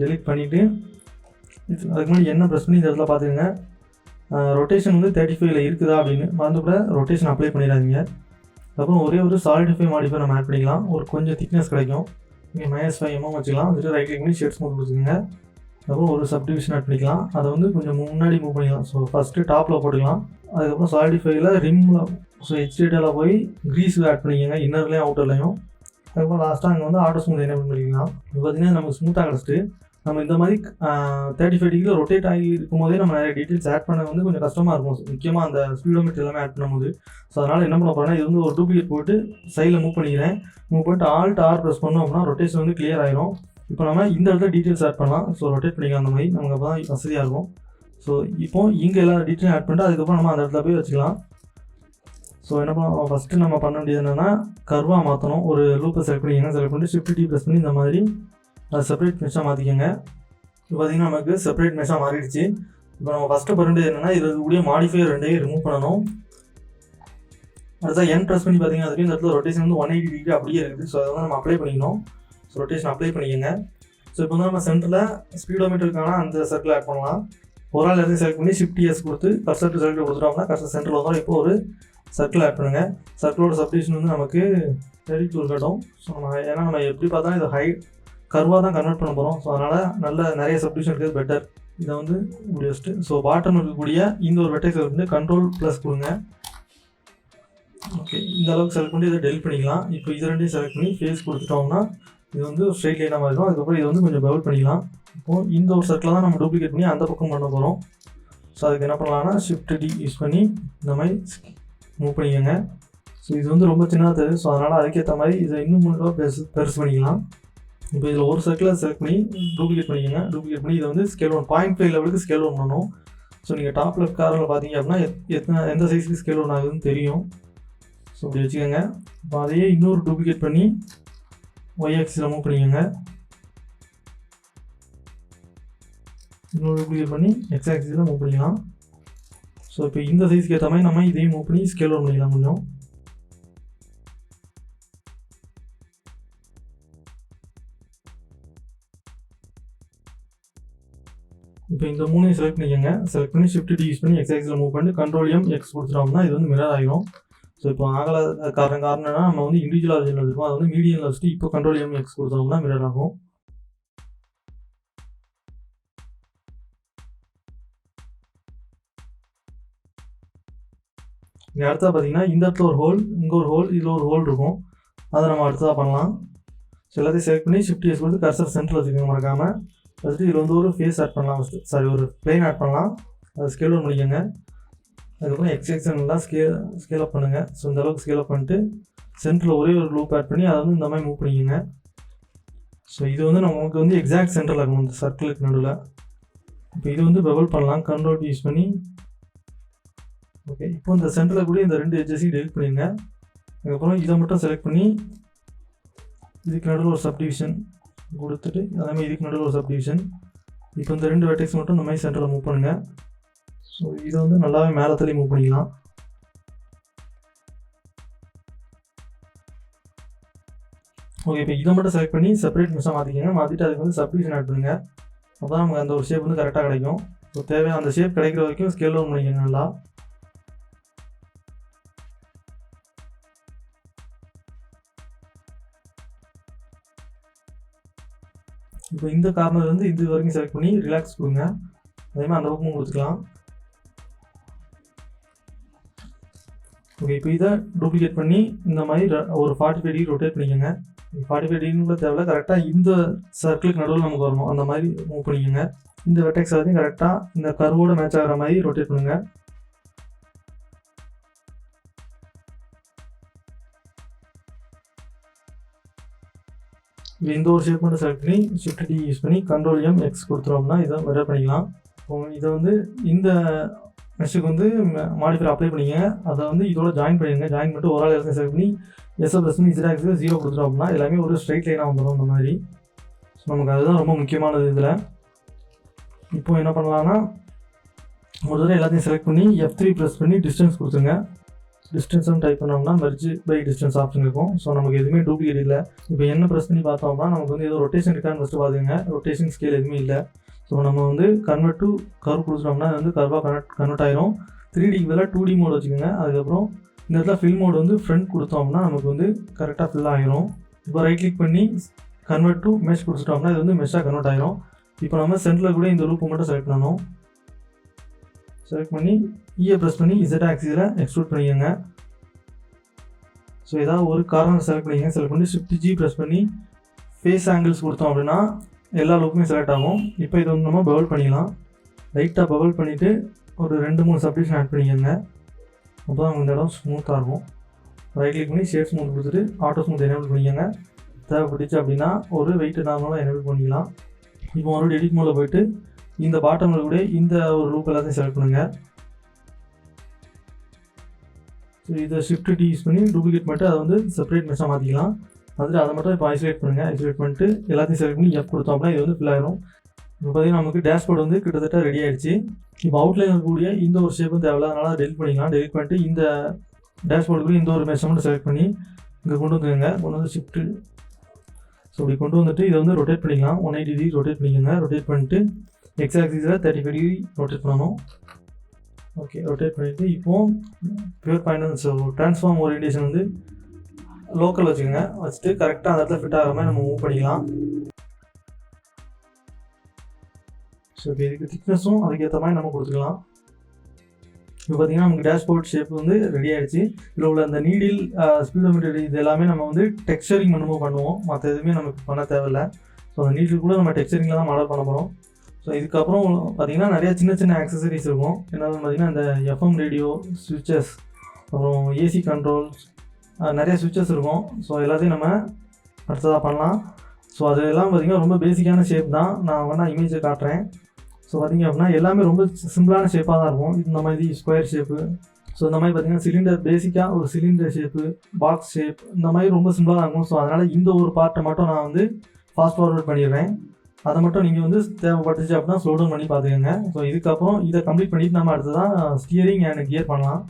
டெலிட் பண்ணிவிட்டு அதுக்கு முன்னாடி என்ன ப்ரெஸ் பண்ணி இந்த இடத்துல பார்த்துக்கோங்க. ரொட்டேஷன் வந்து 35ல் இருக்குதா அப்படின்னு மறந்து கூட ரொட்டேஷன் அப்ளை பண்ணிடாதீங்க. அப்புறம் ஒரே ஒரு சாலிடிஃபை மாடிஃபை நம்ம ஆட் பண்ணிக்கலாம். ஒரு கொஞ்சம் திக்னஸ் கிடைக்கும். இங்கே -5 mm வச்சுக்கலாம். வந்துட்டு ரைட் கிளிக் பண்ணி ஷேட்ஸ் மோட் கொடுத்துக்கோங்க. அப்புறம் ஒரு சப்டிவிஷன் ஆட் பண்ணிக்கலாம். அதை வந்து கொஞ்சம் முன்னாடி மூவ் பண்ணிக்கலாம். ஸோ ஃபஸ்ட்டு டாப்பில் போட்டுக்கலாம். அதுக்கப்புறம் சாலிடிஃபைல ரிம்மில் ஸோ ஹெச்டியில் போய் க்ரீஸ் ஆட் பண்ணிக்கோங்க. இன்னர்லேயும் அவுட்டர்லையும். அதுக்கப்புறம் லாஸ்ட்டாக அங்கே வந்து ஆட்டோ ஸ்மூத் என்ன பண்ணிக்கலாம். இப்போ பார்த்திங்கன்னா நமக்கு ஸ்மூத்தாக கிடச்சிட்டு நம்ம இந்த மாதிரி 35 டிகிரியில் ரொட்டேட் ஆகி இருக்கும் போதே நம்ம நிறைய டீட்டெயில்ஸ் ஆட் பண்ண வந்து கொஞ்சம் கஷ்டமாக இருக்கும். முக்கியமாக அந்த ஸ்பீடோமீட்டர் எல்லாமே ஆட் பண்ணும்போது. ஸோ அதனால் என்ன பண்ண போகிறேன்னா இது வந்து ஒரு டூப்ளிகேட் போட்டு சைடில் மூவ் பண்ணிக்கிறேன். மூவ் பண்ணிட்டு Alt R ப்ரெஸ் பண்ணோம் அப்படின்னா ரொட்டேஷன் வந்து கிளியர் ஆகிரும். இப்போ நம்ம இந்த இடத்துல டீட்டெயில்ஸ் ஆட் பண்ணலாம். ஸோ ரொட்டேட் பண்ணிக்கலாம். அந்த மாதிரி நமக்கு அப்போ தான் வசதியாக இருக்கும். ஸோ இப்போ இங்கே எல்லா டீட்டெயிலும் ஆட் பண்ணிட்டு அதுக்கப்புறம் நம்ம அந்த இடத்துல போய் வச்சுக்கலாம். ஸோ என்ன பண்ணலாம், ஃபஸ்ட்டு நம்ம பண்ண வேண்டியது என்னென்னா கர்வாக மாற்றணும். ஒரு லூப்பை செலக்ட் பண்ணிக்கோங்க. செலக்ட் பண்ணிட்டு ஷிஃப்ட் டி ப்ரெஸ் பண்ணி இந்த மாதிரி அதை செப்பரேட் மெஷ்ஷாக மாற்றிக்கோங்க. இப்போ பார்த்திங்கன்னா நமக்கு செப்பரேட் மெஷ்ஷாக மாறிடுச்சு. இப்போ நம்ம ஃபஸ்ட்டு பண்ண வேண்டியது என்னென்னா இதில் இருக்கக்கூடிய மாடிஃபையர் ரெண்டையும் ரிமூவ் பண்ணணும். அடுத்தா என் ப்ரெஸ் பண்ணி பார்த்தீங்கன்னா அதுலேயும் இந்த இடத்துல ரொட்டேஷன் வந்து 180 டிகிரி அப்படியே இருக்குது. ஸோ அதை வந்து நம்ம அப்ளை பண்ணிக்கணும். ஸோ ரொட்டேஷன் அப்ளை பண்ணிக்கோங்க. ஸோ இப்போ வந்து நம்ம சென்டரில் ஸ்பீடோமீட்டருக்கான அந்த சர்க்கிள் ஆட் பண்ணலாம். ஒரு ஆள் எல்லாத்தையும் செலக்ட் பண்ணி ஷிஃப்ட் எஸ் கொடுத்து கர்சர் டு செலக்ட் கொடுத்துட்டோம்னா கர்சர் சென்டரில் வந்தோம். இப்போ ஒரு சர்க்கிள் ஆட் பண்ணுங்கள். சர்க்கிளோட சப்டிவிஷன் வந்து நமக்கு 32 இருக்கட்டும். ஸோ நம்ம எப்படி பார்த்தாலும் இதை கர்வாக தான் கன்வெர்ட் பண்ண போகிறோம். ஸோ அதனால் நிறைய சப்டிவிஷன் இருக்கிறது பெட்டர். இதை வந்து இப்படி வச்சுட்டு ஸோ பாட்டம் இருக்கக்கூடிய இந்த ஒரு வெர்டெக்ஸ் வந்து கண்ட்ரோல் ப்ளஸ் கொடுங்க. ஓகே, இந்த அளவுக்கு செலக்ட் பண்ணி இதை டெலிட் பண்ணிக்கலாம். இப்போ இது ரெண்டையும் செலக்ட் பண்ணி ஃபேஸ் கொடுத்துட்டோம்னா இது வந்து ஒரு ஸ்ட்ரெயிட் லைனாக மாறிடும். அதுக்கப்புறம் இதை வந்து கொஞ்சம் பவுல் பண்ணிக்கலாம். இப்போது இந்த ஒரு சர்க்கிளை தான் நம்ம டூப்ளிகேட் பண்ணி அந்த பக்கம் பண்ண போகிறோம். ஸோ அதுக்கு என்ன பண்ணலாம்னா ஷிஃப்ட் டி யூஸ் பண்ணி இந்த மாதிரி மூவ் பண்ணிக்கோங்க. ஸோ இது வந்து ரொம்ப சின்னதாக தெரியுது. ஸோ அதனால் அதுக்கேற்ற மாதிரி இதை இன்னும் முன்னாடி பெருசு பண்ணிக்கலாம். இப்போ இதில் ஒரு சர்க்கிளை செலக்ட் பண்ணி டூப்ளிகேட் பண்ணிக்கோங்க. டூப்ளிகேட் பண்ணி இதை வந்து ஸ்கேல் 0.5 லெவலுக்கு ஸ்கேல் 1 பண்ணணும். ஸோ நீங்கள் டாப் லெஃப்ட் காரில் பார்த்தீங்க அப்படின்னா எந்த சைஸுக்கு ஸ்கேல் 1 ஆகுதுன்னு தெரியும். ஸோ இப்படி வச்சுக்கோங்க. இப்போ அதையே இன்னொரு டூப்ளிகேட் பண்ணி ஒய் ஆக்சிஸில் மூவ் பண்ணிக்கோங்க. இன்னொரு டூப்ளிகேட் பண்ணி எக்ஸ் ஆக்சிஸில் மூவ் பண்ணிக்கலாம். ஸோ இப்போ இந்த சைஸ்க்கு ஏற்ற மாதிரி நம்ம இதையும் மூவ் பண்ணி ஸ்கேல் 1 பண்ணிக்கலாம் கொஞ்சம். இப்போ இந்த மூணையும் செலக்ட் பண்ணிக்கோங்க. செலக்ட் பண்ணி ஷிஃப்ட் டி யூஸ் பண்ணி எக்ஸ் ஆக்சிஸில் மூவ் பண்ணி கண்ட்ரோல் எம் எக்ஸ் கொடுத்துட்டோம்னா இது வந்து மிரர் ஆகிடும். ஸோ இப்போ ஆகலாத காரணம்னா நம்ம வந்து இண்டிவிஜுவல் ஆரிஜின் இருக்கும். அது வந்து மீடியனில் வச்சுட்டு இப்போ கண்ட்ரோல் எம் எக்ஸ் கொடுத்தோம்னா மிரர் ஆகும். இங்கே அடுத்தா பார்த்தீங்கன்னா இந்த இடத்துல ஒரு ஹோல், இங்கே ஒரு ஹோல், இதில் ஒரு ஹோல் இருக்கும். அதை நம்ம அடுத்ததாக பண்ணலாம். ஸோ எல்லாத்தையும் செலக்ட் பண்ணி ஷிஃப்ட் எஸ் கொடுத்து கர்சர் சென்டரில் வச்சுக்கோங்க மறக்காமல். ஃபஸ்ட்டு இதில் வந்து ஒரு ஃபேஸ் ஆட் பண்ணலாம். ஃபஸ்ட்டு ஒரு பிளேன் ஆட் பண்ணலாம். அதை ஸ்கேல் 1 பண்ணிக்கோங்க. அதுக்கப்புறம் எக்ஸ்எக்ஸ்எல்லாம் ஸ்கேல் அப் பண்ணுங்கள். ஸோ இந்த அளவுக்கு ஸ்கேல் அப் பண்ணிட்டு சென்டரில் ஒரே ஒரு லூப் ஆட் பண்ணி அதை வந்து இந்த மாதிரி மூவ் பண்ணிக்கோங்க. ஸோ இது வந்து நமக்கு வந்து எக்ஸாக்ட் சென்டரில் இருக்கணும் இந்த சர்க்கிளுக்கு நடுவில். இப்போ இது வந்து பெவல் பண்ணலாம் கண்ட்ரோல் யூஸ் பண்ணி. ஓகே, இப்போ இந்த சென்டரில் கூட இந்த 2 எட்ஜஸையும் டெலிட் பண்ணிடுங்க. அதுக்கப்புறம் இதை மட்டும் செலக்ட் பண்ணி இதுக்கு நடுவில் ஒரு சப்டிவிஷன் கொடுத்துட்டு அதேமாதிரி இதுக்கு நடுவில் ஒரு சப்டிவிஷன். இப்போ இந்த 2 வெர்டெக்ஸ் மட்டும் இந்த மாதிரி சென்டரில் மூவ் பண்ணுங்கள். ஸோ இதை வந்து நல்லாவே மேலே தள்ளி மூவ் பண்ணிக்கலாம். ஓகே, இப்போ இதை மட்டும் செலக்ட் பண்ணி செப்பரேட் மிஷாக மாற்றிக்கோங்க. மாற்றிட்டு அதுக்கு வந்து சப்டிவிஷன் ஆட் பண்ணுங்கள். அப்போ தான் நமக்கு அந்த ஒரு ஷேப் வந்து கரெக்டாக கிடைக்கும். ஸோ தேவையான அந்த ஷேப் கிடைக்கிற வரைக்கும் ஸ்கேல் 1 பண்ணிக்கோங்க நல்லா. இப்போ இந்த கார்னர்லேருந்து இது வரைக்கும் செலக்ட் பண்ணி ரிலாக்ஸ் கொடுங்க. அதேமாதிரி அந்த பக்கமும் கொடுத்துக்கலாம். ஓகே, இப்போ இதை டூப்ளிகேட் பண்ணி இந்த மாதிரி ஒரு 45 டிகிரி ரொட்டேட் பண்ணிக்கோங்க. 45 டிகிரி கூட தேவையில்ல, கரெக்டாக இந்த சர்க்கிளுக்கு நடுவில் நமக்கு வரணும் அந்த மாதிரி மூவ் பண்ணிக்கோங்க. இந்த வெர்டெக்ஸ் எல்லாத்தையும் கரெக்டாக இந்த கர்வோட மேட்ச் ஆகிற மாதிரி ரொட்டேட் பண்ணுங்கள். இந்த ஒரு ஷேப் மட்டும் செலக்ட் பண்ணி ஷிஃப்ட் டி யூஸ் பண்ணி கண்ட்ரோல் எம் எக்ஸ் கொடுத்துட்டோம்னா இதை மெஷர் பண்ணிக்கலாம். இதை வந்து இந்த மெஷுக்கு வந்து மாடிஃபையர் அப்ளை பண்ணிங்க. அதை வந்து இதோட ஜாயின் பண்ணிடுங்க. ஜாயின் பண்ணிட்டு ஒரு ஆள் எல்லாத்தையும் செலக்ட் பண்ணி எஸ் ப்ளஸ் பண்ணி Z ஆக்சிஸ் 0 கொடுத்துட்டோம் அப்படின்னா எல்லாமே ஒரு ஸ்ட்ரைட் லைனாக வந்துடும் இந்த மாதிரி. ஸோ நமக்கு அதுதான் ரொம்ப முக்கியமானது இதில். இப்போ என்ன பண்ணலாம்னா ஒரு தடவை எல்லாத்தையும் செலக்ட் பண்ணி F3 ப்ரெஸ் பண்ணி டிஸ்டன்ஸ் கொடுத்துருங்க. டிஸ்டன்ஸ்னு டைப் பண்ணோம்னா மெர்ஜ் பை டிஸ்டன்ஸ் ஆப்ஷன் இருக்கும். ஸோ நமக்கு எதுவுமே டூப்ளிகேட் இல்லை. இப்போ என்ன ப்ரெஸ் பண்ணி பார்த்தோம்னா நமக்கு வந்து ஏதோ ரொட்டேஷன் இருக்கான்னு ஃபஸ்ட்டு பார்த்துங்க. ரொட்டேஷன் ஸ்கேல் எதுவுமே இல்லை. ஸோ நம்ம வந்து கன்வெர்ட் டு கர்வ் கொடுத்துட்டோம்னா அது வந்து கர்வாக கன்வெர்ட் ஆயிரும். 3Dக்கு பதிலாக 2D மோட் வச்சுக்கோங்க. அதுக்கப்புறம் இந்த இடத்துல ஃபில் மோட் வந்து ஃப்ரண்ட் கொடுத்தோம்னா நமக்கு வந்து கரெக்டாக ஃபில் ஆகிரும். இப்போ ரைட் கிளிக் பண்ணி கன்வெர்ட் டு மெஷ் கொடுத்துட்டோம்னா இது வந்து மெஷ்ஷாக கன்வெர்ட் ஆகிரும். இப்போ நம்ம சென்டரில் கூட இந்த ரூப்பை மட்டும் செலக்ட் பண்ணணும். செலக்ட் பண்ணி ஈயை ப்ரெஸ் பண்ணி Z ஆக்சிஸில் எக்ஸ்ட்ரூட் பண்ணிக்கோங்க. ஸோ ஏதாவது ஒரு கார்னர் செலக்ட் பண்ணிக்கோங்க. செலக்ட் பண்ணி ஷிஃப்ட் G ப்ரெஸ் பண்ணி ஃபேஸ் ஆங்கிள்ஸ் கொடுத்தோம் அப்படின்னா எல்லா லுக்குமே செலக்ட் ஆகும். இப்போ இதை வந்து நம்ம பவல் பண்ணிக்கலாம். லைட்டாக பவல் பண்ணிவிட்டு ஒரு 2-3 சப்டிவிஷன் ஆட் பண்ணிக்கோங்க. அப்போ தான் இந்த இடம் ஸ்மூத்தாக இருக்கும். ரைட் கிளிக் பண்ணி ஷேப் ஸ்மூத் கொடுத்துட்டு ஆட்டோ ஸ்மூத் எனேபிள் பண்ணிக்கோங்க. தேவைப்பட்டுச்சு அப்படின்னா ஒரு வெயிட் நார்மலாக எனேபிள் பண்ணிக்கலாம். இப்போ மறுபடியும் எடிட் மோடில் போய்ட்டு இந்த பாட்டமில் கூட இந்த ஒரு லூப் எல்லாத்தையும் செலக்ட் பண்ணுங்கள். ஸோ இதை ஷிஃப்ட் டி யூஸ் பண்ணி டூப்ளிகேட் பண்ணிட்டு அதை வந்து செப்பரேட் மெஷாக மாற்றிக்கலாம். வந்துட்டு அதை மட்டும் இப்போ ஐசோலேட் பண்ணுங்கள். ஐசோலேட் பண்ணிட்டு எல்லாத்தையும் செலக்ட் பண்ணி F கொடுத்தோம் அப்படின்னா இது வந்து ஃபில் ஆகிடும். இப்போ பார்த்தீங்கன்னா நமக்கு டேஷ்போர்டு வந்து கிட்டத்தட்ட ரெடி ஆகிடுச்சு. இப்போ அவுட்லைன் இருக்கக்கூடிய இந்த ஒரு ஷேப்பும் தேவையில்ல, அதனால் டெலிட் பண்ணிக்கலாம். டெலிட் பண்ணிட்டு இந்த டேஷ்போர்டுக்கு இந்த ஒரு மெஷர்மெண்ட் செலக்ட் பண்ணி இங்கே கொண்டு வந்துக்கோங்க. கொண்டு வந்து ஷிஃப்ட்டு ஸோ இப்படி கொண்டு வந்துட்டு இதை வந்து ரொட்டேட் பண்ணிக்கலாம். 180 டிகிரி ரொட்டேட் பண்ணிக்கோங்க. ரொட்டேட் பண்ணிட்டு எக்ஸ் ஆக்சிஸில் 35 டிகிரி ரொட்டேட் பண்ணணும். ஓகே, ரொட்டேட் பண்ணிவிட்டு இப்போது pure point so transform orientation வந்து லோக்கல் வச்சுக்கோங்க. வச்சுட்டு கரெக்டாக அந்த இடத்துல ஃபிட் ஆகிற மாதிரி நம்ம மூவ் பண்ணிக்கலாம். ஸோ இப்போ இதுக்கு திக்னஸும் அதுக்கேற்ற மாதிரி நம்ம கொடுத்துக்கலாம். இப்போ பார்த்தீங்கன்னா நமக்கு டேஷ்போர்ட் ஷேப் வந்து ரெடி ஆகிடுச்சு. இதில் உள்ள அந்த நீடில் ஸ்பீடோமீட்டர் இது எல்லாமே நம்ம வந்து டெக்ஸ்சரிங் பண்ணுவோம். மற்ற எதுவுமே நமக்கு பண்ண தேவையில்லை. ஸோ அந்த நீடில் கூட நம்ம டெக்ஸ்சரிங்கில் தான் மாடல் பண்ண போகிறோம். ஸோ இதுக்கப்புறம் பார்த்திங்கன்னா நிறையா சின்ன சின்ன ஆக்சசரிஸ் இருக்கும். என்னென்னு பார்த்திங்கன்னா இந்த எஃப்எம் ரேடியோ ஸ்விட்சஸ், அப்புறம் ஏசி கண்ட்ரோல்ஸ், நிறைய ஸ்விட்சஸ் இருக்கும். ஸோ எல்லாத்தையும் நம்ம அடுத்ததாக பண்ணலாம். ஸோ அதெல்லாம் பார்த்திங்கன்னா ரொம்ப பேசிக்கான ஷேப் தான். நான் வேணால் இமேஜை காட்டுறேன். ஸோ பார்த்திங்க அப்படின்னா எல்லாமே ரொம்ப சிம்பிளான ஷேப்பாக தான் இருக்கும். இந்த மாதிரி ஸ்கொயர் ஷேப்பு, ஸோ இந்த மாதிரி பார்த்திங்கன்னா சிலிண்டர், பேசிக்காக ஒரு சிலிண்டர் ஷேப்பு, பாக்ஸ் ஷேப், இந்த மாதிரி ரொம்ப சிம்பிளாக தான் இருக்கும். ஸோ அதனால் இந்த ஒரு பார்ட்டை மட்டும் நான் வந்து ஃபாஸ்ட் ஃபார்வர்ட் பண்ணிடுறேன். அதை மட்டும் நீங்கள் வந்து தேவைப்பட்டுச்சு அப்படின்னா ஸ்லோ டவுன் பண்ணி பார்த்துக்கோங்க. ஸோ இதுக்கப்புறம் இதை கம்ப்ளீட் பண்ணிவிட்டு நம்ம அடுத்ததான் ஸ்டியரிங் அண்ட் கியர் பண்ணலாம்.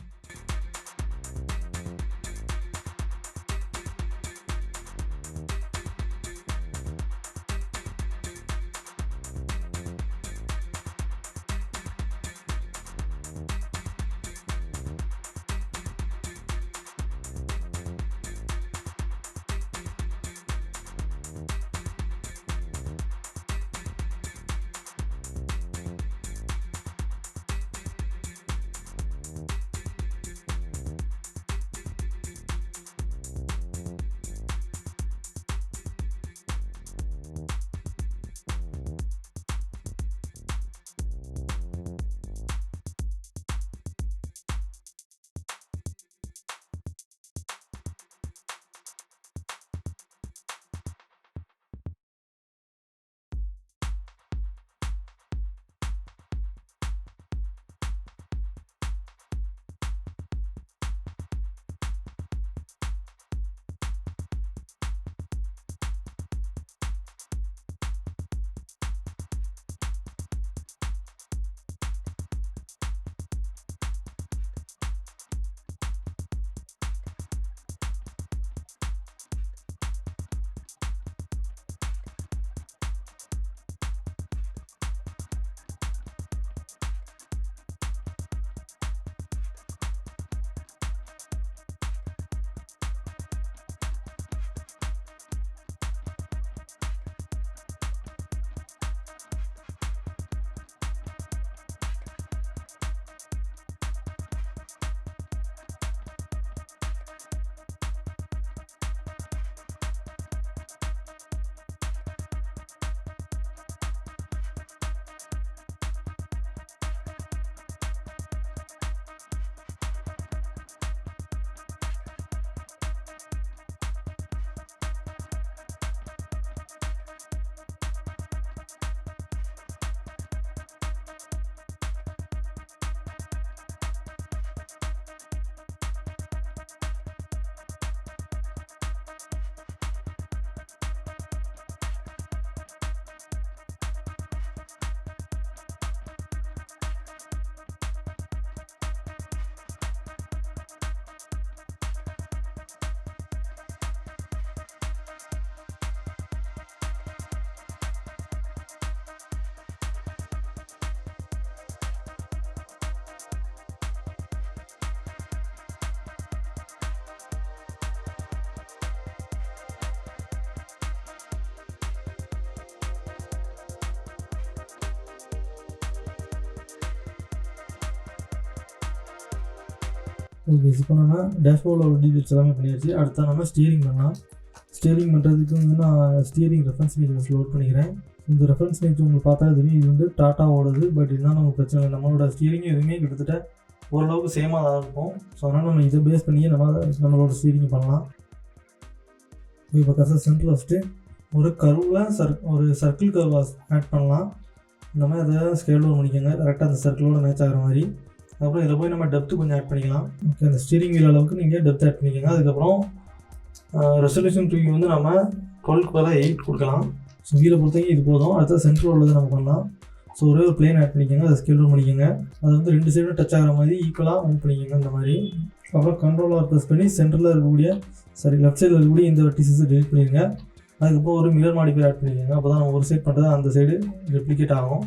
ஓகே, இப்போ நம்ம டேஷ்போர்டில் ஒரு டீட்டெயில்ஸ் எல்லாமே பண்ணியாச்சு. அடுத்தா நம்ம ஸ்டியரிங் பண்ணலாம். ஸ்டியரிங் பண்ணுறதுக்கு வந்து நான் ஸ்டியரிங் ரெஃபரன்ஸ் இமேஜ் லோட் பண்ணிக்கிறேன். இந்த ரெஃபரன்ஸ் இமேஜ் உங்களுக்கு பார்த்தா தெரியும், இது வந்து டாட்டாவோடது. பட் இதுதான் நமக்கு பிரச்சனை இல்லை. நம்மளோட ஸ்டியரிங் எதுவுமே கிட்டத்தட்ட ஓரளவுக்கு சேமாக தான் இருக்கும். ஸோ அதனால் நம்ம இதை பேஸ் பண்ணியே நம்மளோட ஸ்டியரிங் பண்ணலாம். இப்போ கரெக்டாக சென்டரில் வச்சுட்டு ஒரு கர்வில் ஒரு சர்க்கிள் கர்வ் ஆட் பண்ணலாம். இந்த மாதிரி அதை ஸ்கேல் டவுன் பண்ணிக்கோங்க, கரெக்டாக அந்த சர்க்கிளோட மேட்ச் ஆகிற மாதிரி. அப்புறம் இதில் போய் நம்ம டெப்த்து கொஞ்சம் ஆட் பண்ணிக்கலாம். ஓகே, அந்த ஸ்டீரிங் வீல் அளவுக்கு நீங்கள் டெப்த் ஆட் பண்ணிக்கோங்க. அதுக்கப்புறம் ரெசல்யூஷன் ட்ரீக்கு வந்து நம்ம 12க்கு பதிலாக 8 கொடுக்கலாம். ஸோ வீலை பொறுத்தவரைக்கும் இது போதும். அடுத்தது சென்டரில் உள்ளது நம்ம பண்ணலாம். ஸோ ஒரே ஒரு பிளேன் ஆட் பண்ணிக்கோங்க, அதை ஸ்கேல் டவுன் பண்ணிக்கோங்க. அதை வந்து 2 சைடும் டச் ஆகிற மாதிரி ஈக்குவலாக மூவ் பண்ணிக்கோங்க இந்த மாதிரி. அப்புறம் கண்ட்ரோலாக ப்ரெஸ் பண்ணி சென்டரில் இருக்கக்கூடிய லெஃப்ட் சைடில் இருக்கக்கூடிய இந்த வெர்டிசஸை டெலிட் பண்ணிடுங்க. அதுக்கப்புறம் ஒரு மிரர் மாடிஃபையர் ஆட் பண்ணிக்கோங்க. அப்போ தான் நம்ம ஒரு சைட் பண்ணுறது அந்த சைடு ரெப்ளிகேட் ஆகும்.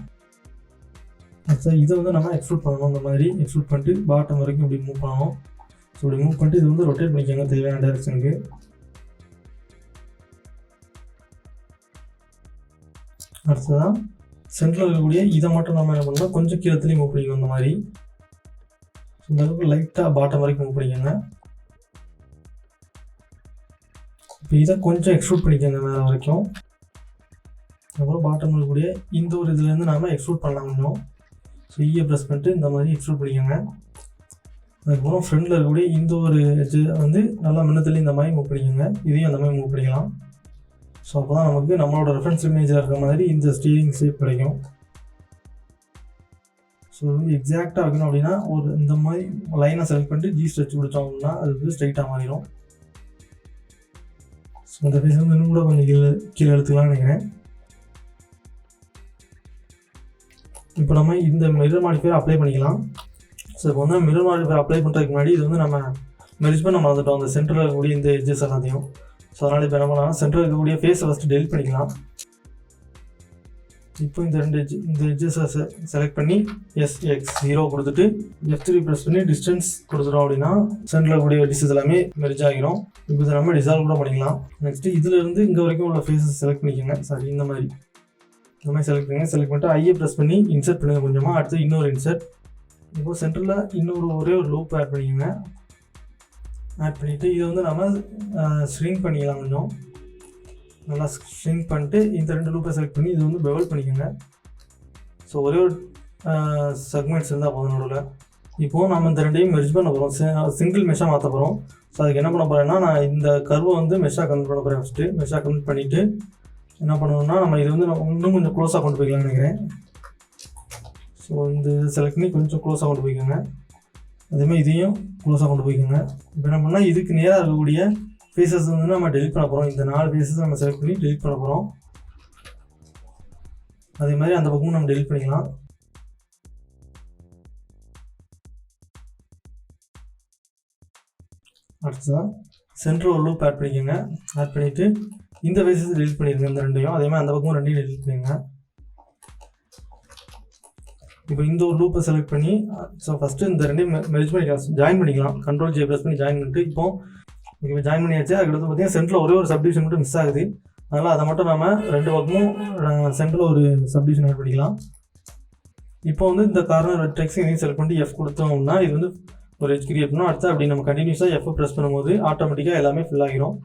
சார் இதை வந்து நம்ம எக்ஸ்ட்ரூட் பண்ணணும். இந்த மாதிரி எக்ஸ்ட்ரூட் பண்ணிட்டு பாட்டம் வரைக்கும் இப்படி மூவ் பண்ணணும். ஸோ இப்படி மூவ் பண்ணிட்டு இது வந்து ரொட்டேட் பண்ணிக்கோங்க தேவையான டைரக்ஷனுக்கு. அடுத்ததான் சென்டரில் இருக்கக்கூடிய இதை மட்டும் நம்ம என்ன பண்ணலாம், கொஞ்சம் கீழத்துலேயும் மூவ் பண்ணிக்கணும் இந்த மாதிரி. இந்த அளவுக்கு லைட்டாக பாட்டம் வரைக்கும் மூவ் பண்ணிக்கோங்க. இப்போ இதை கொஞ்சம் எக்ஸ்ட்ரூட் பண்ணிக்கோங்க மேலே வரைக்கும். அப்புறம் பாட்டம் இருக்கக்கூடிய இந்த ஒரு இதுலேருந்து நாம் எக்ஸ்ட்ரூட் பண்ணலாம் கொஞ்சம். ஸோ ஈயை ப்ரெஸ் பண்ணிட்டு இந்த மாதிரி எக்ஸ்ட்ரூட் பண்ணிக்கோங்க. அதுக்கப்புறம் ஃப்ரண்டில் இருக்கக்கூடிய இந்த ஒரு எட்ஜு வந்து நல்லா முன்னத்துலேயும் இந்த மாதிரி மூவ் பண்ணிக்கோங்க. இதையும் அந்த மாதிரி மூவ் பண்ணிக்கலாம். ஸோ அப்போ தான் நமக்கு நம்மளோட ரெஃபரன்ஸ் இமேஜில் இருக்கிற மாதிரி இந்த ஸ்டீரிங் ஷேப் கிடைக்கும். ஸோ வந்து எக்ஸாக்டாக வைக்கணும் அப்படின்னா ஒரு இந்த மாதிரி லைனை செலக்ட் பண்ணிட்டு ஜி ஸ்ட்ரெச் கொடுத்தோம் அப்படின்னா அது வந்து ஸ்ட்ரைட்டாக மாறிடும். ஸோ இந்த ஃபேஸ் வந்து இன்னும் கூட கொஞ்சம் கீழே எடுத்துக்கலாம்னு நினைக்கிறேன். இப்போ நம்ம இந்த மிரர் மாடிஃபையர் அப்ளை பண்ணிக்கலாம். ஸோ இப்போ வந்து மிரர் மாடிஃபையர் அப்ளை பண்ணுறதுக்கு முன்னாடி இது வந்து நம்ம மெர்ஜ் பண்ண மறந்துட்டோம் அந்த சென்டரில் இருக்கக்கூடிய இந்த எட்ஜஸ் எல்லாத்தையும். ஸோ அதனால் இப்போ என்ன பண்ணலாம், சென்டரில் இருக்கக்கூடிய ஃபேஸை ஃபஸ்ட்டு டெலிட் பண்ணிக்கலாம். இப்போ இந்த எட்ஜஸை செலக்ட் பண்ணி SX0 கொடுத்துட்டு F3 ப்ரெஸ் பண்ணி டிஸ்டன்ஸ் கொடுத்துட்டோம் அப்படின்னா சென்டரில் இருக்கக்கூடிய வெர்டிசஸ் எல்லாமே மெர்ஜ் ஆகிரும். இப்போ இதை நம்ம டிசால்வ் கூட பண்ணிக்கலாம். நெக்ஸ்ட்டு இதிலேருந்து இங்கே வரைக்கும் உள்ள ஃபேஸஸ் செலக்ட் பண்ணிக்கோங்க. சாரி இந்த மாதிரி செலக்ட் பண்ணுங்கள். செலக்ட் பண்ணிட்டு ஐயை ப்ரெஸ் பண்ணி இன்சர்ட் பண்ணுங்கள் கொஞ்சமாக. அடுத்து இன்னொரு இன்சர்ட். இப்போது சென்டரில் ஒரே ஒரு லூப் ஆட் பண்ணிக்கோங்க. ஆட் பண்ணிவிட்டு இதை வந்து நம்ம ஸ்ட்ரிங் பண்ணிக்கலாம். கொஞ்சம் நல்லா ஸ்ட்ரிங் பண்ணிட்டு இந்த 2 லூப்பை செலக்ட் பண்ணி இது வந்து பெவல் பண்ணிக்கோங்க. ஸோ ஒரே ஒரு செக்மெண்ட்ஸ் இருந்தால் போதும் நடுவில். இப்போது நம்ம இந்த 2ஐயும் மெர்ஜ் பண்ண போகிறோம், சிங்கிள் மெஷ்ஷாக மாற்ற போகிறோம். ஸோ அதுக்கு என்ன பண்ண போகிறேன்னா நான் இந்த கர்வை வந்து மெஷ்ஷாக கன்வெர்ட் பண்ண போகிறேன். ஃபஸ்ட்டு மெஷ்ஷாக கன்வெர்ட் பண்ணிவிட்டு என்ன பண்ணணும்னா நம்ம இது வந்து இன்னும் கொஞ்சம் க்ளோஸாக கொண்டு போய்க்கலாம்னு நினைக்கிறேன். ஸோ இந்த செலக்ட் பண்ணி கொஞ்சம் க்ளோஸாக கொண்டு போய்க்கோங்க. அதேமாதிரி இதையும் க்ளோஸாக கொண்டு போய்க்கோங்க. இப்போ என்ன பண்ணால் இதுக்கு நேராக இருக்கக்கூடிய ஃபேஸஸ் வந்து நம்ம டெலிட் பண்ண போகிறோம். இந்த 4 ஃபேஸஸ் நம்ம செலக்ட் பண்ணி டெலிட் பண்ண போகிறோம். அதே மாதிரி அந்த பக்கமும் நம்ம டெலிட் பண்ணிக்கலாம். அடுத்ததான் சென்டர் ஒரு லூப் ஆட் பண்ணிக்கோங்க. ஆட் பண்ணிவிட்டு இந்த ஃபேஸஸ் டெலிட் பண்ணிடுங்க இந்த 2ஐயும். அதே மாதிரி அந்த பக்கமும் 2ஐயும் டெலிட் பண்ணிடுங்க. இப்போ இந்த ஒரு லூப்பை செலக்ட் பண்ணி ஸோ ஃபஸ்ட்டு இந்த 2ஐயும் மெர்ஜ் பண்ணிக்கலாம், ஜாயின் பண்ணிக்கலாம். கண்ட்ரோல் J ப்ரெஸ் பண்ணி ஜாயின் பண்ணிட்டு இப்போ ஜாயின் பண்ணியாச்சு. அதுக்கடுத்து பார்த்தீங்கன்னா சென்டரில் ஒரே ஒரு சப்டிவிஷன் மட்டும் மிஸ் ஆகுது. அதனால் அதை மட்டும் நம்ம 2 பக்கமும் சென்டரில் ஒரு சப்டிவிஷன் ஆட் பண்ணிக்கலாம். இப்போ வந்து இந்த கார்னர் வெர்டெக்ஸ் இதையும் செலக்ட் பண்ணிட்டு F கொடுத்தோம் அப்படின்னா இது வந்து ஒரு எட்ஜ் கிரியேட் பண்ணணும். அடுத்து அப்படி நம்ம கண்டினியூஸாக F ப்ரெஸ் பண்ணும்போது ஆட்டோமேட்டிக்காக எல்லாமே ஃபில் ஆகிரும்.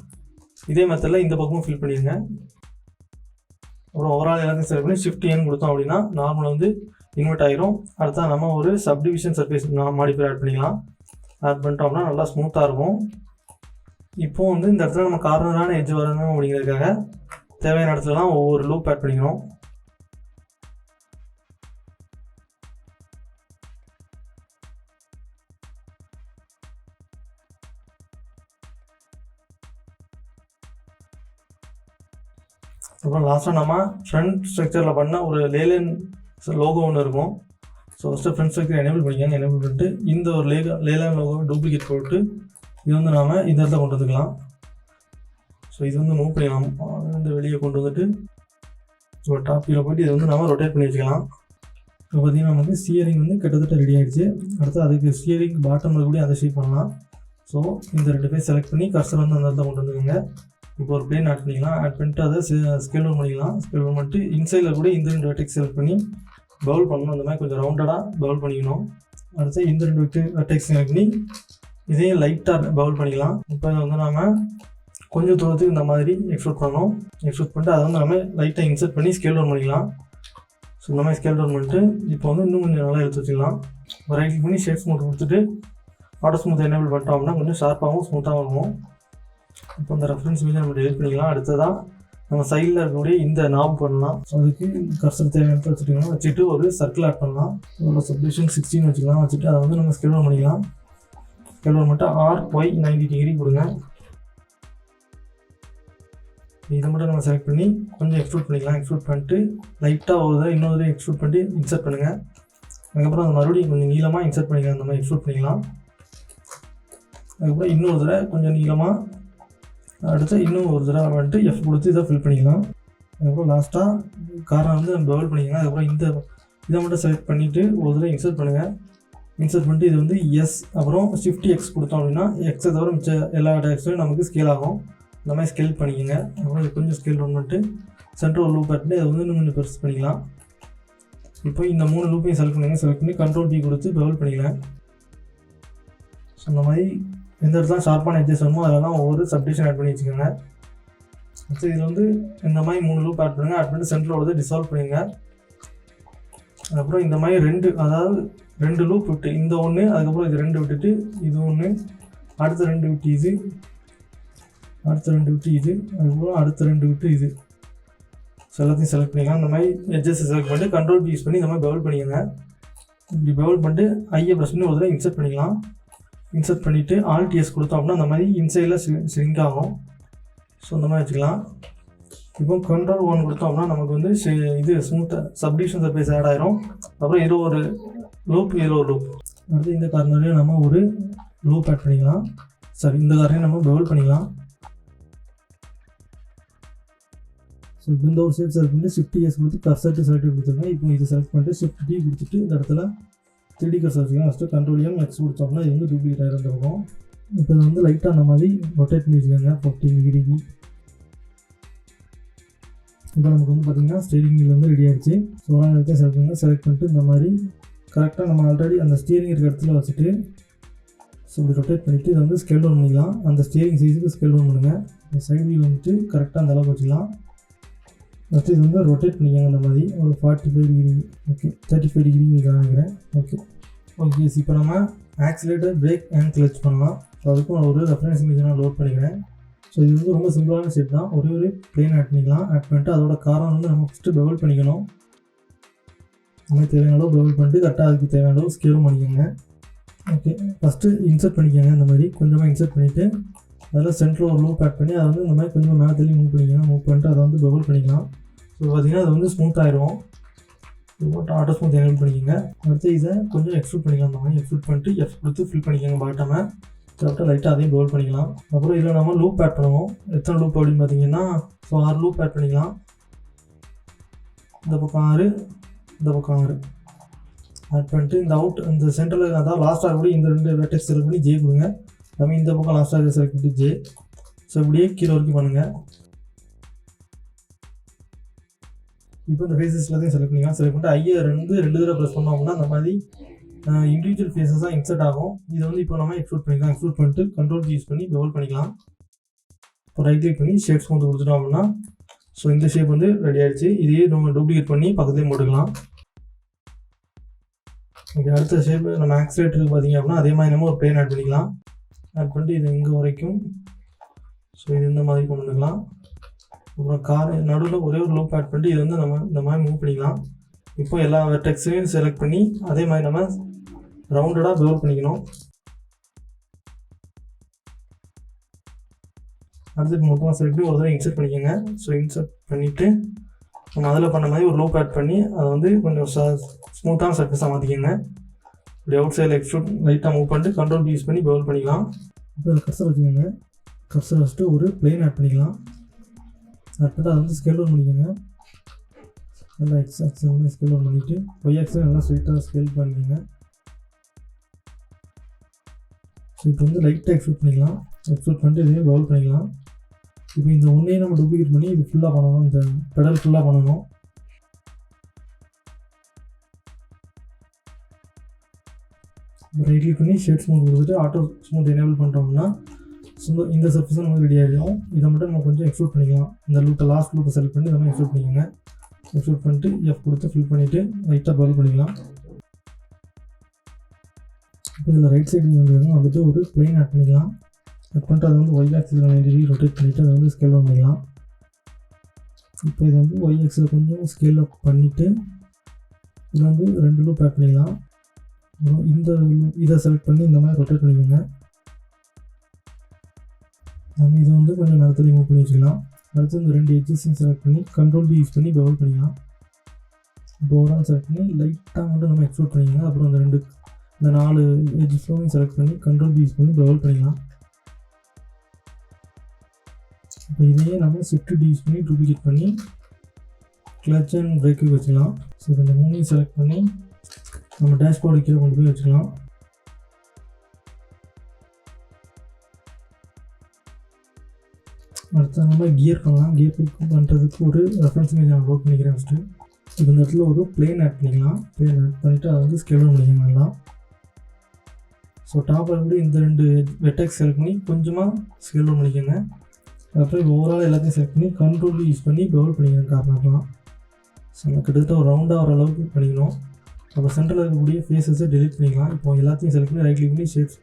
இதே மெத்தடில் இந்த பக்கமும் ஃபில் பண்ணிடுங்க. அப்புறம் ஓவரால் எல்லாத்தையும் செலக்ட் பண்ணி Shift N கொடுத்தோம் அப்படின்னா நார்மல் வந்து இன்வெர்ட் ஆகிரும். அடுத்தா நம்ம ஒரு சப்டிவிஷன் சர்ஃபேஸ் மாடிஃபையர் ஆட் பண்ணிக்கலாம். ஆட் பண்ணிட்டோம்னா நல்லா ஸ்மூத்தாக இருக்கும். இப்போ வந்து இந்த இடத்துல நம்ம கார்னரான எட்ஜ் வரணும் அப்படிங்கிறதுக்காக தேவையான இடத்துலலாம் ஒவ்வொரு லூப் ஆட் பண்ணிக்கணும். அப்புறம் லாஸ்ட்டாக நம்ம ஃப்ரண்ட் ஸ்ட்ரக்சரில் பண்ண ஒரு லேலேன் லோகோ ஒன்று இருக்கும். So first front structure enable பண்ணிக்கோங்க. எனேபிள் பண்ணிட்டு இந்த ஒரு லேலேன் லோகோ டூப்ளிகேட் போட்டு இது வந்து நாம் இந்த இடத்துல கொண்டு வந்துக்கலாம். ஸோ இது வந்து மூவ் பண்ணிக்கலாம். இந்த வெளியே கொண்டு வந்துட்டு ஒரு டாப்பில் போய்ட்டு இதை வந்து நம்ம ரொட்டேட் பண்ணி வச்சுக்கலாம். இப்போ பார்த்திங்கன்னா நமக்கு ஸ்டியரிங் வந்து கிட்டத்தட்ட ரெடி ஆகிடுச்சு. அடுத்து அதுக்கு ஸ்டியரிங் பாட்டமில் கூட அதை ஷேப் பண்ணலாம். ஸோ இந்த 2 பேர் செலக்ட் பண்ணி கர்சர் வந்து அந்த இடத்துல கொண்டு வந்துக்கோங்க. இப்போ ஒரு பிளேன் ஆட் பண்ணிக்கலாம். ஆட் பண்ணிட்டு அதை ஸ்கேல் டவுன் பண்ணிக்கலாம். ஸ்கேல் டவுன் பண்ணிட்டு இன்சைடில் கூட இந்த 2 வெர்டெக்ஸ் செலக்ட் பண்ணி பவுல் பண்ணணும். அந்த மாதிரி கொஞ்சம் ரவுண்டடாக பவுல் பண்ணிக்கணும். அடுத்து இந்த 2 வெர்டெக்ஸ் செலக்ட் பண்ணி இதையும் லைட்டாக பவுல் பண்ணிக்கலாம். இப்போ இதை வந்து நாம் கொஞ்சம் தூரத்துக்கு இந்த மாதிரி எக்ஸ்ட்ரூட் பண்ணணும். எக்ஸ்ட்ரூட் பண்ணிட்டு அதை வந்து நம்ம லைட்டாக இன்சர்ட் பண்ணி ஸ்கேல் டவுன் பண்ணிக்கலாம். ஸோ இந்த மாதிரி ஸ்கேல் டவுன் பண்ணிட்டு இப்போ வந்து இன்னும் கொஞ்சம் நல்லா எடுத்து வச்சுக்கலாம். ரைட் கிளிக் பண்ணி ஷேப் ஸ்மூத் கொடுத்துட்டு ஆட்டோ ஸ்மூத் எனேபிள் பண்ணிட்டோம்னா கொஞ்சம் ஷார்ப்பாகவும் ஸ்மூத்தாகவும் இருக்கும். இப்போ இந்த ரெஃபரன்ஸ் மீது நம்ம டெலிட் பண்ணிக்கலாம். அடுத்ததான் நம்ம சைடில் இருக்கக்கூடிய இந்த நாப் பண்ணலாம். ஸோ அதுக்கு கர்சர் தேவையான வச்சுட்டிங்கன்னா வச்சுட்டு ஒரு சர்க்கிள் ஆட் பண்ணலாம். ஒரு சப்டிவிஷன் 16 வச்சுக்கலாம். வச்சுட்டு அதை வந்து நம்ம ஸ்கேல் டவுன் பண்ணிக்கலாம். ஸ்கேல் டவுன் பண்ணிட்டு RY 90 டிகிரி கொடுங்க. இதை மட்டும் நம்ம செலக்ட் பண்ணி கொஞ்சம் எக்ஸ்ட்ரூட் பண்ணிக்கலாம். எக்ஸ்ட்ரூட் பண்ணிட்டு லைட்டாக ஒரு தடவை இன்னொரு தடவை எக்ஸ்ட்ரூட் பண்ணிட்டு இன்சர்ட் பண்ணுங்கள். அதுக்கப்புறம் அந்த மறுபடியும் கொஞ்சம் நீளமாக இன்சர்ட் பண்ணிக்கலாம். அந்த மாதிரி எக்ஸ்ட்ரூட் பண்ணிக்கலாம். அதுக்கப்புறம் இன்னொரு தடவை கொஞ்சம் நீளமாக அடுத்து இன்னும் ஒரு தடவை வந்துட்டு எஃப் கொடுத்து இதை ஃபில் பண்ணிக்கலாம். அதுக்கப்புறம் லாஸ்ட்டாக காரணம் வந்து நம்ம டெவலப் பண்ணிக்கலாம். அதுக்கப்புறம் இதை மட்டும் செலக்ட் பண்ணிவிட்டு ஒரு தடவை இன்சர்ட் பண்ணுங்கள். இன்சர்ட் பண்ணிட்டு இது வந்து எஸ் அப்புறம் ஷிஃப்ட் எக்ஸ் கொடுத்தோம் அப்படின்னா எக்ஸை தவிர மிச்ச எல்லா டேக்ஸ்லையும் நமக்கு ஸ்கேல் ஆகும். இந்த மாதிரி ஸ்கேல் பண்ணிக்கோங்க. அப்புறம் இது கொஞ்சம் ஸ்கேல் டவுன் பண்ணிட்டு சென்டர் ஒரு லூப் ஆட்டு அதை வந்து இன்னும் கொஞ்சம் பெருசு பண்ணிக்கலாம். இப்போ இந்த 3 லூப்பையும் செலக்ட் பண்ணுங்கள். செலக்ட் பண்ணி கண்ட்ரோல் டி கொடுத்து டெவலப் பண்ணிக்கலாம். ஸோ இந்த மாதிரி எந்த இடத்துல ஷார்ப்பான எட்ஜஸ் வேணுமோ அதெல்லாம் ஒவ்வொரு சப்டிஷன் ஆட் பண்ணி வச்சுக்கோங்க. அடுத்து இதில் வந்து இந்த மாதிரி 3 லூப் ஆட் பண்ணுங்கள். ஆட் பண்ணிட்டு சென்டரோட வந்து டிசால்வ் பண்ணிடுங்க. அதுக்கப்புறம் இந்த மாதிரி 2 லூப் விட்டு இந்த ஒன்று, அதுக்கப்புறம் இது 2 விட்டுட்டு இது ஒன்று, அடுத்த 2 விட்டு இது, அடுத்த 2 விட்டு இது, அதுக்கப்புறம் அடுத்த 2 விட்டு இது. ஸோ எல்லாத்தையும் செலக்ட் பண்ணிக்கலாம். இந்த மாதிரி எட்ஜஸ் செலக்ட் பண்ணிட்டு கண்ட்ரோல் யூஸ் பண்ணி இந்த மாதிரி பெவல் பண்ணிக்கோங்க. இப்படி பெவல் பண்ணிட்டு ஐயை ப்ரெஸ் பண்ணி ஒரு தடவை இன்சர்ட் பண்ணிக்கலாம். இன்சர்ட் பண்ணிவிட்டு ஆல்ட் எஸ் கொடுத்தோம் அப்படின்னா அந்த மாதிரி இன்சைடில் சிங்க் ஆகும். ஸோ இந்த மாதிரி வச்சுக்கலாம். இப்போ கண்ட்ரோல் 1 கொடுத்தோம் அப்படின்னா நமக்கு வந்து இது ஸ்மூத்தாக சப்டிவிஷன் சர்ஃபேஸ் ஆட் ஆயிரும். அப்புறம் இது ஒரு லூப், இதில் ஒரு லூப். அடுத்து இந்த கார்னர்லேயும் நம்ம ஒரு லூப் ஆட் பண்ணிக்கலாம். சரி, இந்த கார்னரையும் நம்ம பெவல் பண்ணிக்கலாம். ஸோ இப்போ இந்த ஒரு ஷேப் செலக்ட் பண்ணிட்டு ஷிஃப்ட் எஸ் கொடுத்து கர்சர் டு செலக்ட் கொடுத்துருக்கேன். இப்போ இதை செலக்ட் பண்ணிட்டு ஷிஃப்ட் டி கொடுத்துட்டு இந்த இடத்துல 3D கர்சர் வச்சுக்கலாம். ஃபஸ்ட்டு கண்ட்ரோல் எம் எக்ஸ் கொடுத்தோம்னா இது வந்து டூப்ளிகேட் ஆகிருந்துருக்கும். இப்போ இதை வந்து லைட்டாக அந்த மாதிரி ரொட்டேட் பண்ணி வச்சுக்கோங்க 15 டிகிரிக்கு. இப்போ நமக்கு வந்து பார்த்திங்கன்னா ஸ்டீரிங் வீல் வந்து ரெடி ஆகிடுச்சு. ஸோ இடத்தையும் செலக்ட் பண்ணுங்கள். செலக்ட் பண்ணிட்டு இந்த மாதிரி கரெக்டாக நம்ம ஆல்ரெடி அந்த ஸ்டீரிங் இருக்கிற இடத்துல வச்சுட்டு ஸோ இப்படி ரொட்டேட் பண்ணிவிட்டு இதை வந்து ஸ்கேல் டவுன் பண்ணிக்கலாம். அந்த ஸ்டீரிங் சைஸுக்கு ஸ்கேல் டவுன் பண்ணுங்கள். இந்த சைடு வீல் வந்துட்டு கரெக்டாக அந்த அளவுக்கு வச்சுக்கலாம். ஃபஸ்ட்டு இது வந்து ரொட்டேட் பண்ணிக்கோங்க. இந்த மாதிரி ஒரு 45 டிகிரி, ஓகே 35 டிகிரி காமிக்கிறேன். ஓகே. இப்போ நம்ம ஆக்சிலேட்டர், பிரேக் அண்ட் கிளச் பண்ணலாம். ஸோ அதுக்கும் நான் ஒரு ரெஃபரன்ஸ் இமேஜ் நான் லோட் பண்ணிக்கிறேன். ஸோ இது வந்து ரொம்ப சிம்பிளான ஷேப் தான். ஒரு பிளேன் ஆட் பண்ணிக்கலாம். ஆட் பண்ணிட்டு அதோட காரம் வந்து நம்ம ஃபஸ்ட்டு பெவல் பண்ணிக்கணும். நம்ம தேவையான அளவு பெவல் பண்ணிட்டு கரெக்டாக அதுக்கு தேவையான அளவு ஸ்கேலும் பண்ணிக்கோங்க. ஓகே, ஃபஸ்ட்டு இன்சர்ட் பண்ணிக்கோங்க. இந்த மாதிரி கொஞ்சமாக இன்சர்ட் பண்ணிவிட்டு அதில் சென்டரில் ஒரு லூப் ஆட் பண்ணி அதை வந்து இந்த மாதிரி கொஞ்சம் மேலே தள்ளி மூவ் பண்ணிக்கலாம். மூவ் பண்ணிட்டு அதை வந்து பெவல் பண்ணிக்கலாம். ஸோ பார்த்திங்கன்னா அது வந்து ஸ்மூத் ஆகிடும். ஆட்டோ ஸ்மூத் எனேபிள் பண்ணிக்கோங்க. அடுத்து இதை கொஞ்சம் எக்ஸ்ட்ரூட் பண்ணிக்கலாம். அந்த மாதிரி எக்ஸ்ட்ரூட் பண்ணிட்டு எஃப் கொடுத்து ஃபில் பண்ணிக்கோங்க பாட்டமை. கரெக்டாக லைட்டாக அதையும் பெவல் பண்ணிக்கலாம். அப்புறம் இதில் நம்ம லூப் ஆட் பண்ணுவோம். எத்தனை லூப் அப்படின்னு பார்த்தீங்கன்னா ஸோ 6 லூப் ஆட் பண்ணிக்கலாம். இந்த பக்கம் 6, இந்த பக்கம் 6 ஆட் பண்ணிட்டு இந்த இந்த சென்டரில் அதாவது லாஸ்ட்டாக கூட இந்த 2 வெர்டெக்ஸ் செலக்ட் பண்ணி ஜே கொடுங்க. நம்ம இந்த பக்கம் லாஸ்ட்டாக செலக்ட் பண்ணி ஜே. ஸோ இப்படியே கீழே வரைக்கும் பண்ணுங்கள். இப்போ இந்த ஃபேஸஸ் எல்லாத்தையும் செலக்ட் பண்ணிக்கலாம். செலக்ட் பண்ணிட்டு ஐயை 2 தடவை ப்ரெஸ் பண்ணோம் அப்படின்னா அந்த மாதிரி இண்டிவிஜுவல் ஃபேஸஸாக இன்சர்ட் ஆகும். இதை வந்து இப்போ நம்ம எக்ஸ்ட்ரூட் பண்ணிக்கலாம். எக்ஸ்ட்ரூட் பண்ணிட்டு கண்ட்ரோல் யூஸ் பண்ணி பெவல் பண்ணிக்கலாம். இப்போ ரைட் கிளிக் பண்ணி ஷேப்ஸ் வந்து கொடுத்துட்டோம் அப்படின்னா ஸோ இந்த ஷேப் வந்து ரெடி ஆகிடுச்சு. இதையே நம்ம டூப்ளிகேட் பண்ணி பக்கத்துலேயே போட்டுக்கலாம். ஓகே, அடுத்த ஷேப் நம்ம ஆக்சிலேட்டருக்கு பார்த்தீங்க அப்படின்னா அதே மாதிரி நம்ம ஒரு பிளேன் ஆட் பண்ணிக்கலாம். ஆட் பண்ணிட்டு இது இங்கே வரைக்கும் ஸோ இது இந்த மாதிரி கொண்டு வந்துக்கலாம். அப்புறம் நடுவில் ஒரே ஒரு லூப் ஆட் பண்ணிட்டு இது வந்து நம்ம இந்த மாதிரி மூவ் பண்ணிக்கலாம். இப்போ எல்லா வெர்டெக்ஸையும் செலக்ட் பண்ணி அதே மாதிரி நம்ம ரவுண்டடாக பெவல் பண்ணிக்கணும். அடுத்து மொத்தமாக செலக்ட் பண்ணி ஒரு தடவை இன்சர்ட் பண்ணிக்கோங்க. ஸோ இன்சர்ட் பண்ணிவிட்டு நம்ம அதில் பண்ண மாதிரி ஒரு லூப் ஆட் பண்ணி அதை வந்து கொஞ்சம் ஸ்மூத்தான சர்ஃபேஸாக மாற்றிக்கோங்க. இப்படி அவுட் சைடில் எக்ஸ்ட்ரூட் லைட்டாக மூவ் பண்ணிட்டு கண்ட்ரோல் யூஸ் பண்ணி பெவல் பண்ணிக்கலாம். இப்போ அதை கர்சர் வச்சுக்கோங்க. கர்சர் வச்சுட்டு ஒரு பிளேன் ஆட் பண்ணிக்கலாம். ஆட் பண்ணிட்டு அதை வந்து ஸ்கேல் டவுன் பண்ணிக்கோங்க. நல்லா எக்ஸ் ஆக்ஸ் வந்து ஸ்கேல் டவுன் பண்ணிவிட்டு ஒய் ஆக்ஸை நல்லா ஸ்ட்ரைட்டாக ஸ்கேல் பண்ணிக்கோங்க. ஸோ இப்போ வந்து லைட்டாக எக்ஸ்ட்ரூட் பண்ணிக்கலாம். எக்ஸ்ட்ரூட் பண்ணிட்டு இதையும் பெவல் பண்ணிக்கலாம். இப்போ இந்த ஒன்றையே நம்ம டூப்ளிகேட் பண்ணி இது ஃபுல்லாக பண்ணணும். இந்த பெடல் ஃபுல்லாக பண்ணணும். ரைட் கிளிக் பண்ணி ஷேட் ஸ்மூத் கொடுத்துட்டு ஆட்டோ ஸ்மூத் எனேபிள் பண்ணிட்டோம்னா இந்த சர்ஃபேஸும் நமக்கு ரெடி ஆகிடும். இதை மட்டும் நம்ம கொஞ்சம் எக்ஸ்ட்ரூட் பண்ணிக்கலாம். இந்த லூப்பை லாஸ்ட் லூப்பை செலக்ட் பண்ணி இதெல்லாம் எக்ஸ்ட்ரூட் பண்ணிக்கோங்க. எக்ஸ்ட்ரூட் பண்ணிட்டு எஃப் கொடுத்து ஃபில் பண்ணிவிட்டு லைட்டாக பெவல் பண்ணிக்கலாம். இப்போ இதில் ரைட் சைடு வந்துட்டு ஒரு பிளேன் ஆட் பண்ணிக்கலாம். ஆட் பண்ணிட்டு அதை வந்து ஒய் ஆக்ஸில் 90 டிகிரி ரொட்டேட் பண்ணிவிட்டு அதை வந்து ஸ்கேல் டவுன் பண்ணிக்கலாம். இப்போ இதை வந்து ஒய் ஆக்ஸில் கொஞ்சம் ஸ்கேல் அப் பண்ணிவிட்டு இதில் வந்து 2 லூப் ஆட் பண்ணிக்கலாம். இந்த இதை செலக்ட் பண்ணி இந்த மாதிரி ரொட்டேட் பண்ணிக்கோங்க. நம்ம இதை வந்து கொஞ்சம் நேரத்தில் மூவ் பண்ணி வச்சுக்கலாம். அடுத்து இந்த 2 எட்ஜஸையும் செலக்ட் பண்ணி கண்ட்ரோல் பி யூஸ் பண்ணி பவுல் பண்ணிக்கலாம். இப்போ ஓவரால் செலக்ட் பண்ணி லைட்டாக மட்டும் நம்ம எக்ஸ்ட்ரூட் பண்ணிக்கலாம். அப்புறம் இந்த 4 எட்ஜ் ஃப்ளோவையும் செலக்ட் பண்ணி கண்ட்ரோல் பி யூஸ் பண்ணி பவுல் பண்ணிக்கலாம். இப்போ இதையே நம்ம ஷிஃப்ட் டி யூஸ் பண்ணி டூப்ளிகேட் பண்ணி கிளச் அண்ட் பிரேக்கு வச்சுக்கலாம். ஸோ இந்த 3ஐயும் செலக்ட் பண்ணி நம்ம டேஷ்போர்டு கீழே கொண்டு போய் வச்சுக்கலாம். அடுத்து நம்ம கியர் பண்ணலாம். கியர் பண்ணுறதுக்கு ஒரு ரெஃபரன்ஸ் இமேஜ் நான் லோட் பண்ணிக்கிறேன் ஃபஸ்ட்டு. இப்போ இந்த இடத்துல ஒரு பிளேன் ஆட் பண்ணிக்கலாம். பிளேன் ஆட் பண்ணிவிட்டு அதை வந்து ஸ்கேல் டவுன் பண்ணிக்கலாம் நல்லா. ஸோ டாப்பில் வந்து இந்த 2 வெர்டெக்ஸ் செலக்ட் பண்ணி கொஞ்சமாக ஸ்கேல் டவுன் பண்ணிக்கோங்க. அப்புறம் ஓவரால் எல்லாத்தையும் செலக்ட் பண்ணி கண்ட்ரோல் யூஸ் பண்ணி பவுல் பண்ணிக்கிறேன் கார்னர்லாம். ஸோ நம்ம கிட்டத்தட்ட ஒரு ரவுண்டாக வர அளவுக்கு பண்ணிக்கணும். அப்புறம் சென்டரில் இருக்கக்கூடிய ஃபேஸஸை டெலிட் பண்ணிக்கலாம். இப்போ எல்லாத்தையும் செலக்ட் பண்ணி ரைட் கிளிக் பண்ணி ஷேப்ஸ்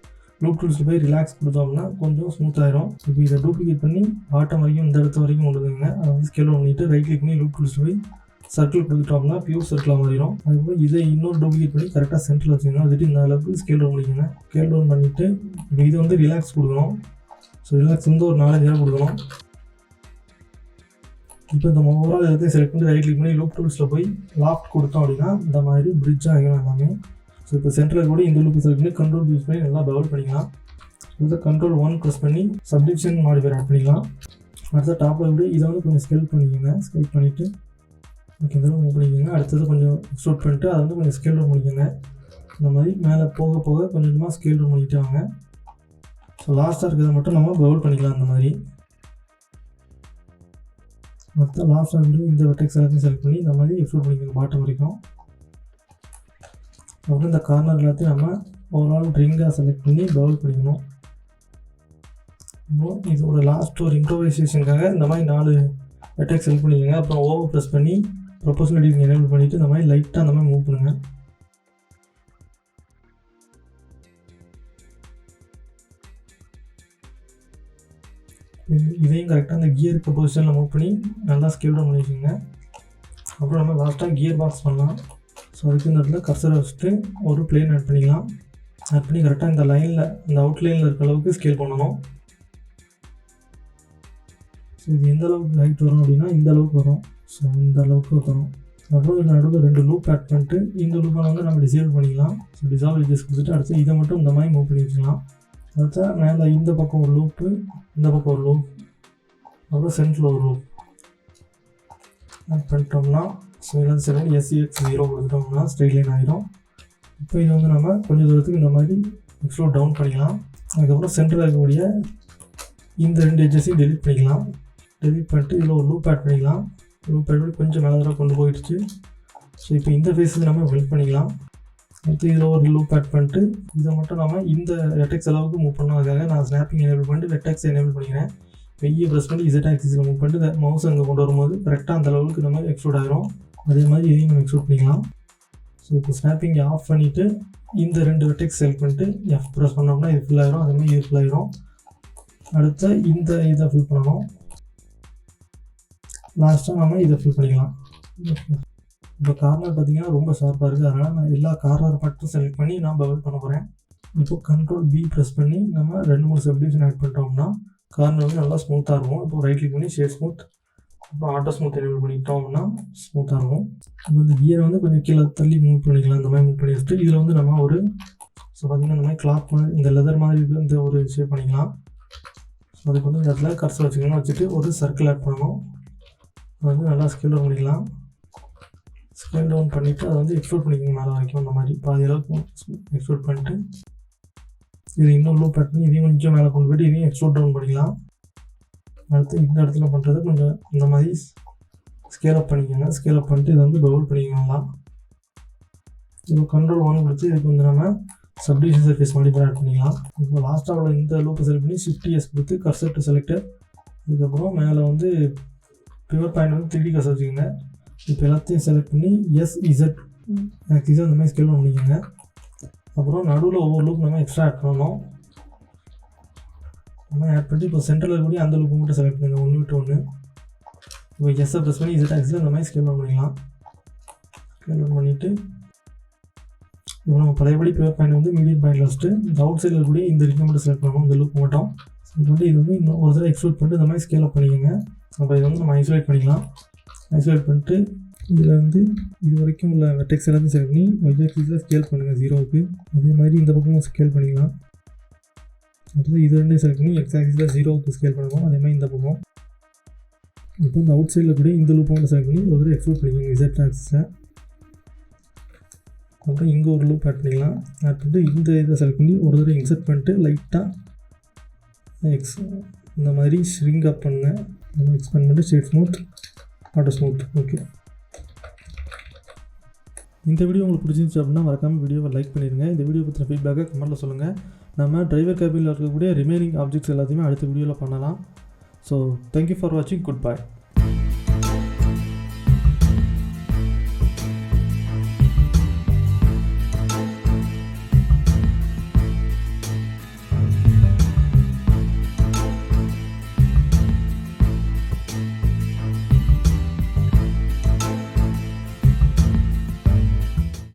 லூப் டூல்ஸில் போய் ரிலாக்ஸ் கொடுத்தோம்னா கொஞ்சம் ஸ்மூத் ஆயிரும். இப்போ இதை டூப்ளிகேட் பண்ணி பாட்டம் வரைக்கும் இந்த இடத்து வரைக்கும் கொண்டு வந்துங்க. அதை வந்து ஸ்கேல் பண்ணிவிட்டு ரைட் கிளிக் பண்ணி லூப் டூல்ஸில் போய் சர்க்கிள் கொடுத்துட்டோம்னா பியூர் சர்க்கிளாக மாறிடும். அதுக்கப்புறம் இதை இன்னொரு டூப்ளிகேட் பண்ணி கரெக்டாக சென்டரில் வச்சுக்கோங்க. வச்சுட்டு இந்த அளவுக்கு ஸ்கேல் டவுன் பண்ணிக்கோங்க. ஸ்கேல் டவுன் பண்ணிவிட்டு இப்போ இது வந்து ரிலாக்ஸ் கொடுக்கணும். ஸோ ரிலாக்ஸ் வந்து ஒரு 4-5 நேரம் கொடுக்கணும். இப்போ இந்த ஓவரால் எல்லாத்தையும் செலக்ட் பண்ணி ரைட் கிளிக் பண்ணி லூப் டூல்ஸில் போய் லாஃப்ட் கொடுத்தோம் அப்படின்னா இந்த மாதிரி பிரிட்ஜ் ஆகிடும் எல்லாமே. ஸோ இப்போ சென்டரில் கூட இந்த லூப்பு செலக்ட் பண்ணி கண்ட்ரோல் யூஸ் பண்ணி நல்லா பவுல் பண்ணிக்கலாம். அடுத்த கண்ட்ரோல் 1 ப்ரெஸ் பண்ணி சப்டிவிஷன் மாடிஃபையர் ஆட் பண்ணிக்கலாம். அடுத்த டாப்பில் வந்து இதை வந்து கொஞ்சம் ஸ்கேல் பண்ணிக்கோங்க. ஸ்கேல் பண்ணிவிட்டு ஓகே இந்த மூவ் பண்ணிக்கோங்க. அடுத்தது கொஞ்சம் எக்ஸ்ட்ரூட் பண்ணிவிட்டு அதை வந்து கொஞ்சம் ஸ்கேல் டவுன் பண்ணிக்கோங்க. இந்த மாதிரி மேலே போக போக கொஞ்சமாக ஸ்கேல் டவுன் பண்ணிட்டு வாங்க. ஸோ லாஸ்ட்டாக இருக்கிறத மட்டும் நம்ம பவுல் பண்ணிக்கலாம். அந்த மாதிரி அடுத்த லாஸ்ட்டாக வந்து இந்த வெர்டெக்ஸ் எல்லாத்தையும் செலக்ட் பண்ணி இந்த மாதிரி எக்ஸ்ட்ரூட் பண்ணிக்கோங்க பாட்டம் வரைக்கும். அப்புறம் இந்த கார்னர் எல்லாத்தையும் நம்ம ஓவரால் ரிங்காக செலக்ட் பண்ணி பவுல் பண்ணிக்கணும். இதோட லாஸ்ட் ஒரு இம்ப்ரோவைசேஷனுக்காக இந்த மாதிரி 4 வெர்டெக்ஸ் செலக்ட் பண்ணிக்கோங்க. அப்புறம் ஓவர் ப்ரெஸ் பண்ணி ப்ரொபோஷனலிட்டி எனேபிள் பண்ணிவிட்டு இந்த மாதிரி லைட்டாக அந்த மாதிரி மூவ் பண்ணுங்கள். இதையும் கரெக்டாக அந்த கியர் இருக்க பொசிஷனில் மூவ் பண்ணி நல்லா ஸ்கேல் டவுன் பண்ணிக்கோங்க. அப்புறம் நம்ம லாஸ்ட்டாக கியர் பாக்ஸ் பண்ணலாம். ஸோ அதுக்கு இந்த இடத்துல கர்சரை வச்சுட்டு ஒரு பிளேன் ஆட் பண்ணிக்கலாம். ஆட் பண்ணி கரெக்டாக இந்த லைனில் இந்த அவுட்லைனில் இருக்க அளவுக்கு ஸ்கேல் பண்ணணும். ஸோ இது எந்த அளவுக்கு ஹைட் வரும் அப்படின்னா இந்த அளவுக்கு வரும். ஸோ இந்த அளவுக்கு வரும். அப்புறம் இதில் நடுவில் 2 லூப் ஆட் பண்ணிட்டு இந்த லூப்பை வந்து நம்ம டிசேபிள் பண்ணிக்கலாம். ஸோ டிசால்வ் எட்ஜஸ் கொடுத்துட்டு அடுத்து இதை மட்டும் இந்த மாதிரி மூவ் பண்ணி வச்சுக்கலாம். அடுத்தா மேலே இந்த பக்கம் ஒரு லூப்பு, இந்த பக்கம் ஒரு லூப், அப்புறம் சென்டரில் ஒரு லூப் ஆட் பண்ணிட்டோம்னா ஸோ எல்லாம் சரி SEX0 கொடுத்துட்டோம்னா ஸ்ட்ரெயிட் லைன் ஆகிடும். இப்போ இது வந்து நம்ம கொஞ்சம் தூரத்துக்கு இந்த மாதிரி எக்ஸ்ட்ரூட் டவுன் பண்ணிக்கலாம். அதுக்கப்புறம் சென்டரில் இருக்கக்கூடிய இந்த 2 எட்ஜஸையும் டெலிட் பண்ணிக்கலாம். டெலிட் பண்ணிட்டு இதில் ஒரு லூப் ஆட் பண்ணிக்கலாம். லூப் ஆட் பண்ணி கொஞ்சம் மேலே தடவை கொண்டு போயிடுச்சு. ஸோ இப்போ இந்த ஃபேஸுக்கு நம்ம ஃபில் பண்ணிக்கலாம். அடுத்து இதில் ஒரு லூப் ஆட் பண்ணிட்டு இதை மட்டும் நம்ம இந்த வெர்டெக்ஸ் அளவுக்கு மூவ் பண்ணதுக்காக நான் ஸ்னாப்பிங் எனேபிள் பண்ணிட்டு வெர்டெக்ஸ் எனேபிள் பண்ணிக்கிறேன். வெய்யை ப்ரெஸ் பண்ணி Z ஆக்சிஸில் மூவ் பண்ணிட்டு மவுஸ் அங்கே கொண்டு வரும்போது கரெக்டாக அந்த அளவுக்கு நம்ம எக்ஸ்ட்ரூட் ஆகிரும். அதே மாதிரி இதையும் நம்ம எக்ஸ்ட்ரூட் பண்ணிக்கலாம். ஸோ இப்போ ஸ்னாப்பிங்கை ஆஃப் பண்ணிவிட்டு இந்த 2 வெர்டெக்ஸ் செலக்ட் பண்ணிட்டு F ப்ரெஸ் பண்ணோம்னா இது ஃபில் ஆகிரும். அதேமாதிரி இது ஃபில் ஆகிரும். அடுத்த இந்த இதை ஃபில் பண்ணணும். லாஸ்ட்டாக நம்ம இதை ஃபில் பண்ணிக்கலாம். இப்போ கார்னர் பார்த்திங்கன்னா ரொம்ப ஷார்ப்பாக இருக்குது. அதனால் நான் எல்லா கார்னர் மட்டும் செலக்ட் பண்ணி நான் பவுல் பண்ண போகிறேன். இப்போது கண்ட்ரோல் B ப்ரெஸ் பண்ணி நம்ம 2-3 சப்டிவிஷன் ஆட் பண்ணிட்டோம்னா கார்னர் வந்து நல்லா ஸ்மூத்தாக இருக்கும். இப்போ ரைட் கிளிக் பண்ணி ஷேப் ஸ்மூத், அப்புறம் ஆட்டோ ஸ்மூத் எனேபிள் பண்ணிட்டோம்னா ஸ்மூத்தாக இருக்கும். இப்போ இந்த கியரை வந்து கொஞ்சம் கீழே தள்ளி மூவ் பண்ணிக்கலாம். இந்த மாதிரி மூவ் பண்ணி வச்சுட்டு இதில் வந்து நம்ம ஒரு ஸோ பார்த்திங்கன்னா இந்த மாதிரி கிளாத் மாதிரி இந்த லெதர் மாதிரி இந்த ஒரு ஷேப் பண்ணிக்கலாம். ஸோ அதுக்கு வந்து இந்த இடத்துல கர்சர் வச்சுக்கணும். வச்சுட்டு ஒரு சர்க்கிள் ஆட் பண்ணணும். அது வந்து நல்லா ஸ்கேல் டவுன் பண்ணிக்கலாம். ஸ்கேல் டவுன் பண்ணிவிட்டு அதை வந்து எக்ஸ்ட்ரூட் பண்ணிக்கோங்க மேலே வரைக்கும். அந்த மாதிரி பாதி அளவுக்கு எக்ஸ்ட்ரூட் பண்ணிட்டு இது இன்னும் லூப் ஆட் பண்ணி இதையும் கொஞ்சம் மேலே கொண்டு போய்ட்டு இதையும் எக்ஸ்ட்ரூட் டவுன் பண்ணிக்கலாம். அடுத்து இந்த இடத்துல பண்ணுறது கொஞ்சம் இந்த மாதிரி ஸ்கேல் அப் பண்ணிக்கோங்க. ஸ்கேல் அப் பண்ணிட்டு இதை வந்து பவுல் பண்ணிக்கலாம். இப்போ கண்ட்ரோல் 1 கொடுத்து இதுக்கு வந்து நம்ம சப்டிவிஷன் சர்ஃபேஸ் மாடிஃபையர் ஆட் பண்ணிக்கலாம். இப்போ லாஸ்ட்டாக உள்ள இந்த லூப்பை செலக்ட் பண்ணி Shift+S கொடுத்து கர்சர் டு செலக்டர். அதுக்கப்புறம் மேலே வந்து பிவர் பாயிண்ட் வந்து 3D கர்சர் வச்சுக்கோங்க. இப்போ எல்லாத்தையும் செலக்ட் பண்ணி SZ ஆக்சிஸை அந்த மாதிரி ஸ்கேல் பண்ணிக்கோங்க. அப்புறம் நடுவில் ஒவ்வொரு லூப் நம்ம எக்ஸ்ட்ரா ஆட் பண்ணணும். நம்ம ஆட் பண்ணிட்டு இப்போ சென்டரில் இருக்கக்கூடிய அந்த லூப் மட்டும் செலக்ட் பண்ணுங்கள் 1 விட்டு 1. இப்போ எஸ்ஸை ப்ரெஸ் பண்ணி Z ஆக்சிஸில் அந்த மாதிரி ஸ்கேல் பண்ணிக்கலாம். ஸ்கேல் பண்ணிவிட்டு இப்போ நம்ம பழையபடி பிவர் பாயிண்ட் வந்து மீடியம் பாயிண்டில் வச்சுட்டு இந்த அவுட் சைடில் இருக்கக்கூடிய இந்த ரிங் மட்டும் செலக்ட் பண்ணணும். இந்த லூப் மட்டும் செலக்ட் பண்ணிட்டு இது வந்து இன்னும் ஒரு தடவை எக்ஸ்ட்ரூட் பண்ணிட்டு இந்த மாதிரி ஸ்கேல் அப் பண்ணிக்கோங்க. அப்போ இதை வந்து நம்ம ஐசோலேட் பண்ணிக்கலாம். ஐசோலேட் பண்ணிட்டு இதில் வந்து இது வரைக்கும் உள்ள வெர்டெக்ஸ் எல்லாத்தையும் செலக்ட் பண்ணி y ஆக்சிஸில் ஸ்கேல் பண்ணுங்கள் 0க்கு. அதே மாதிரி இந்த பக்கமும் ஸ்கேல் பண்ணிக்கலாம். அடுத்து இது ரெண்டையும் செலக்ட் பண்ணி x ஆக்சிஸில் 0க்கு ஸ்கேல் பண்ணுவோம். அதே மாதிரி இந்த பக்கம் இப்போ இந்த அவுட் சைடில் கூட இந்த லூப்பை வந்து செலக்ட் பண்ணி ஒரு தடவை எக்ஸ்போர்ட் பண்ணிக்கோங்க z ஆக்சிஸில். அப்புறம் இங்கே ஒரு லூப் ஆட் பண்ணிக்கலாம். ஆட் பண்ணிட்டு இந்த இதை செலக்ட் பண்ணி ஒரு தடவை இன்சர்ட் பண்ணிட்டு லைட்டாக எக்ஸ் இந்த மாதிரி ஷ்ரிங்க் அப் பண்ணுங்கள். எக்ஸ்பேண்ட் பண்ணிட்டு straight smooth auto smooth. Okay, இந்த வீடியோ உங்களுக்கு பிடிச்சிருந்துச்சு அப்படின்னா மறக்காமல் வீடியோவை லைக் பண்ணிடுங்க. இந்த வீடியோ பற்றின ஃபீட்பேக்கை கமெண்ட்டில் சொல்லுங்கள். நம்ம டிரைவர் கேபினில் இருக்கக்கூடிய ரிமைனிங் ஆப்ஜெக்ட்ஸ் எல்லாத்தையுமே அடுத்த வீடியோவில் பண்ணலாம். ஸோ தேங்க்யூ ஃபார் வாட்சிங். Good bye.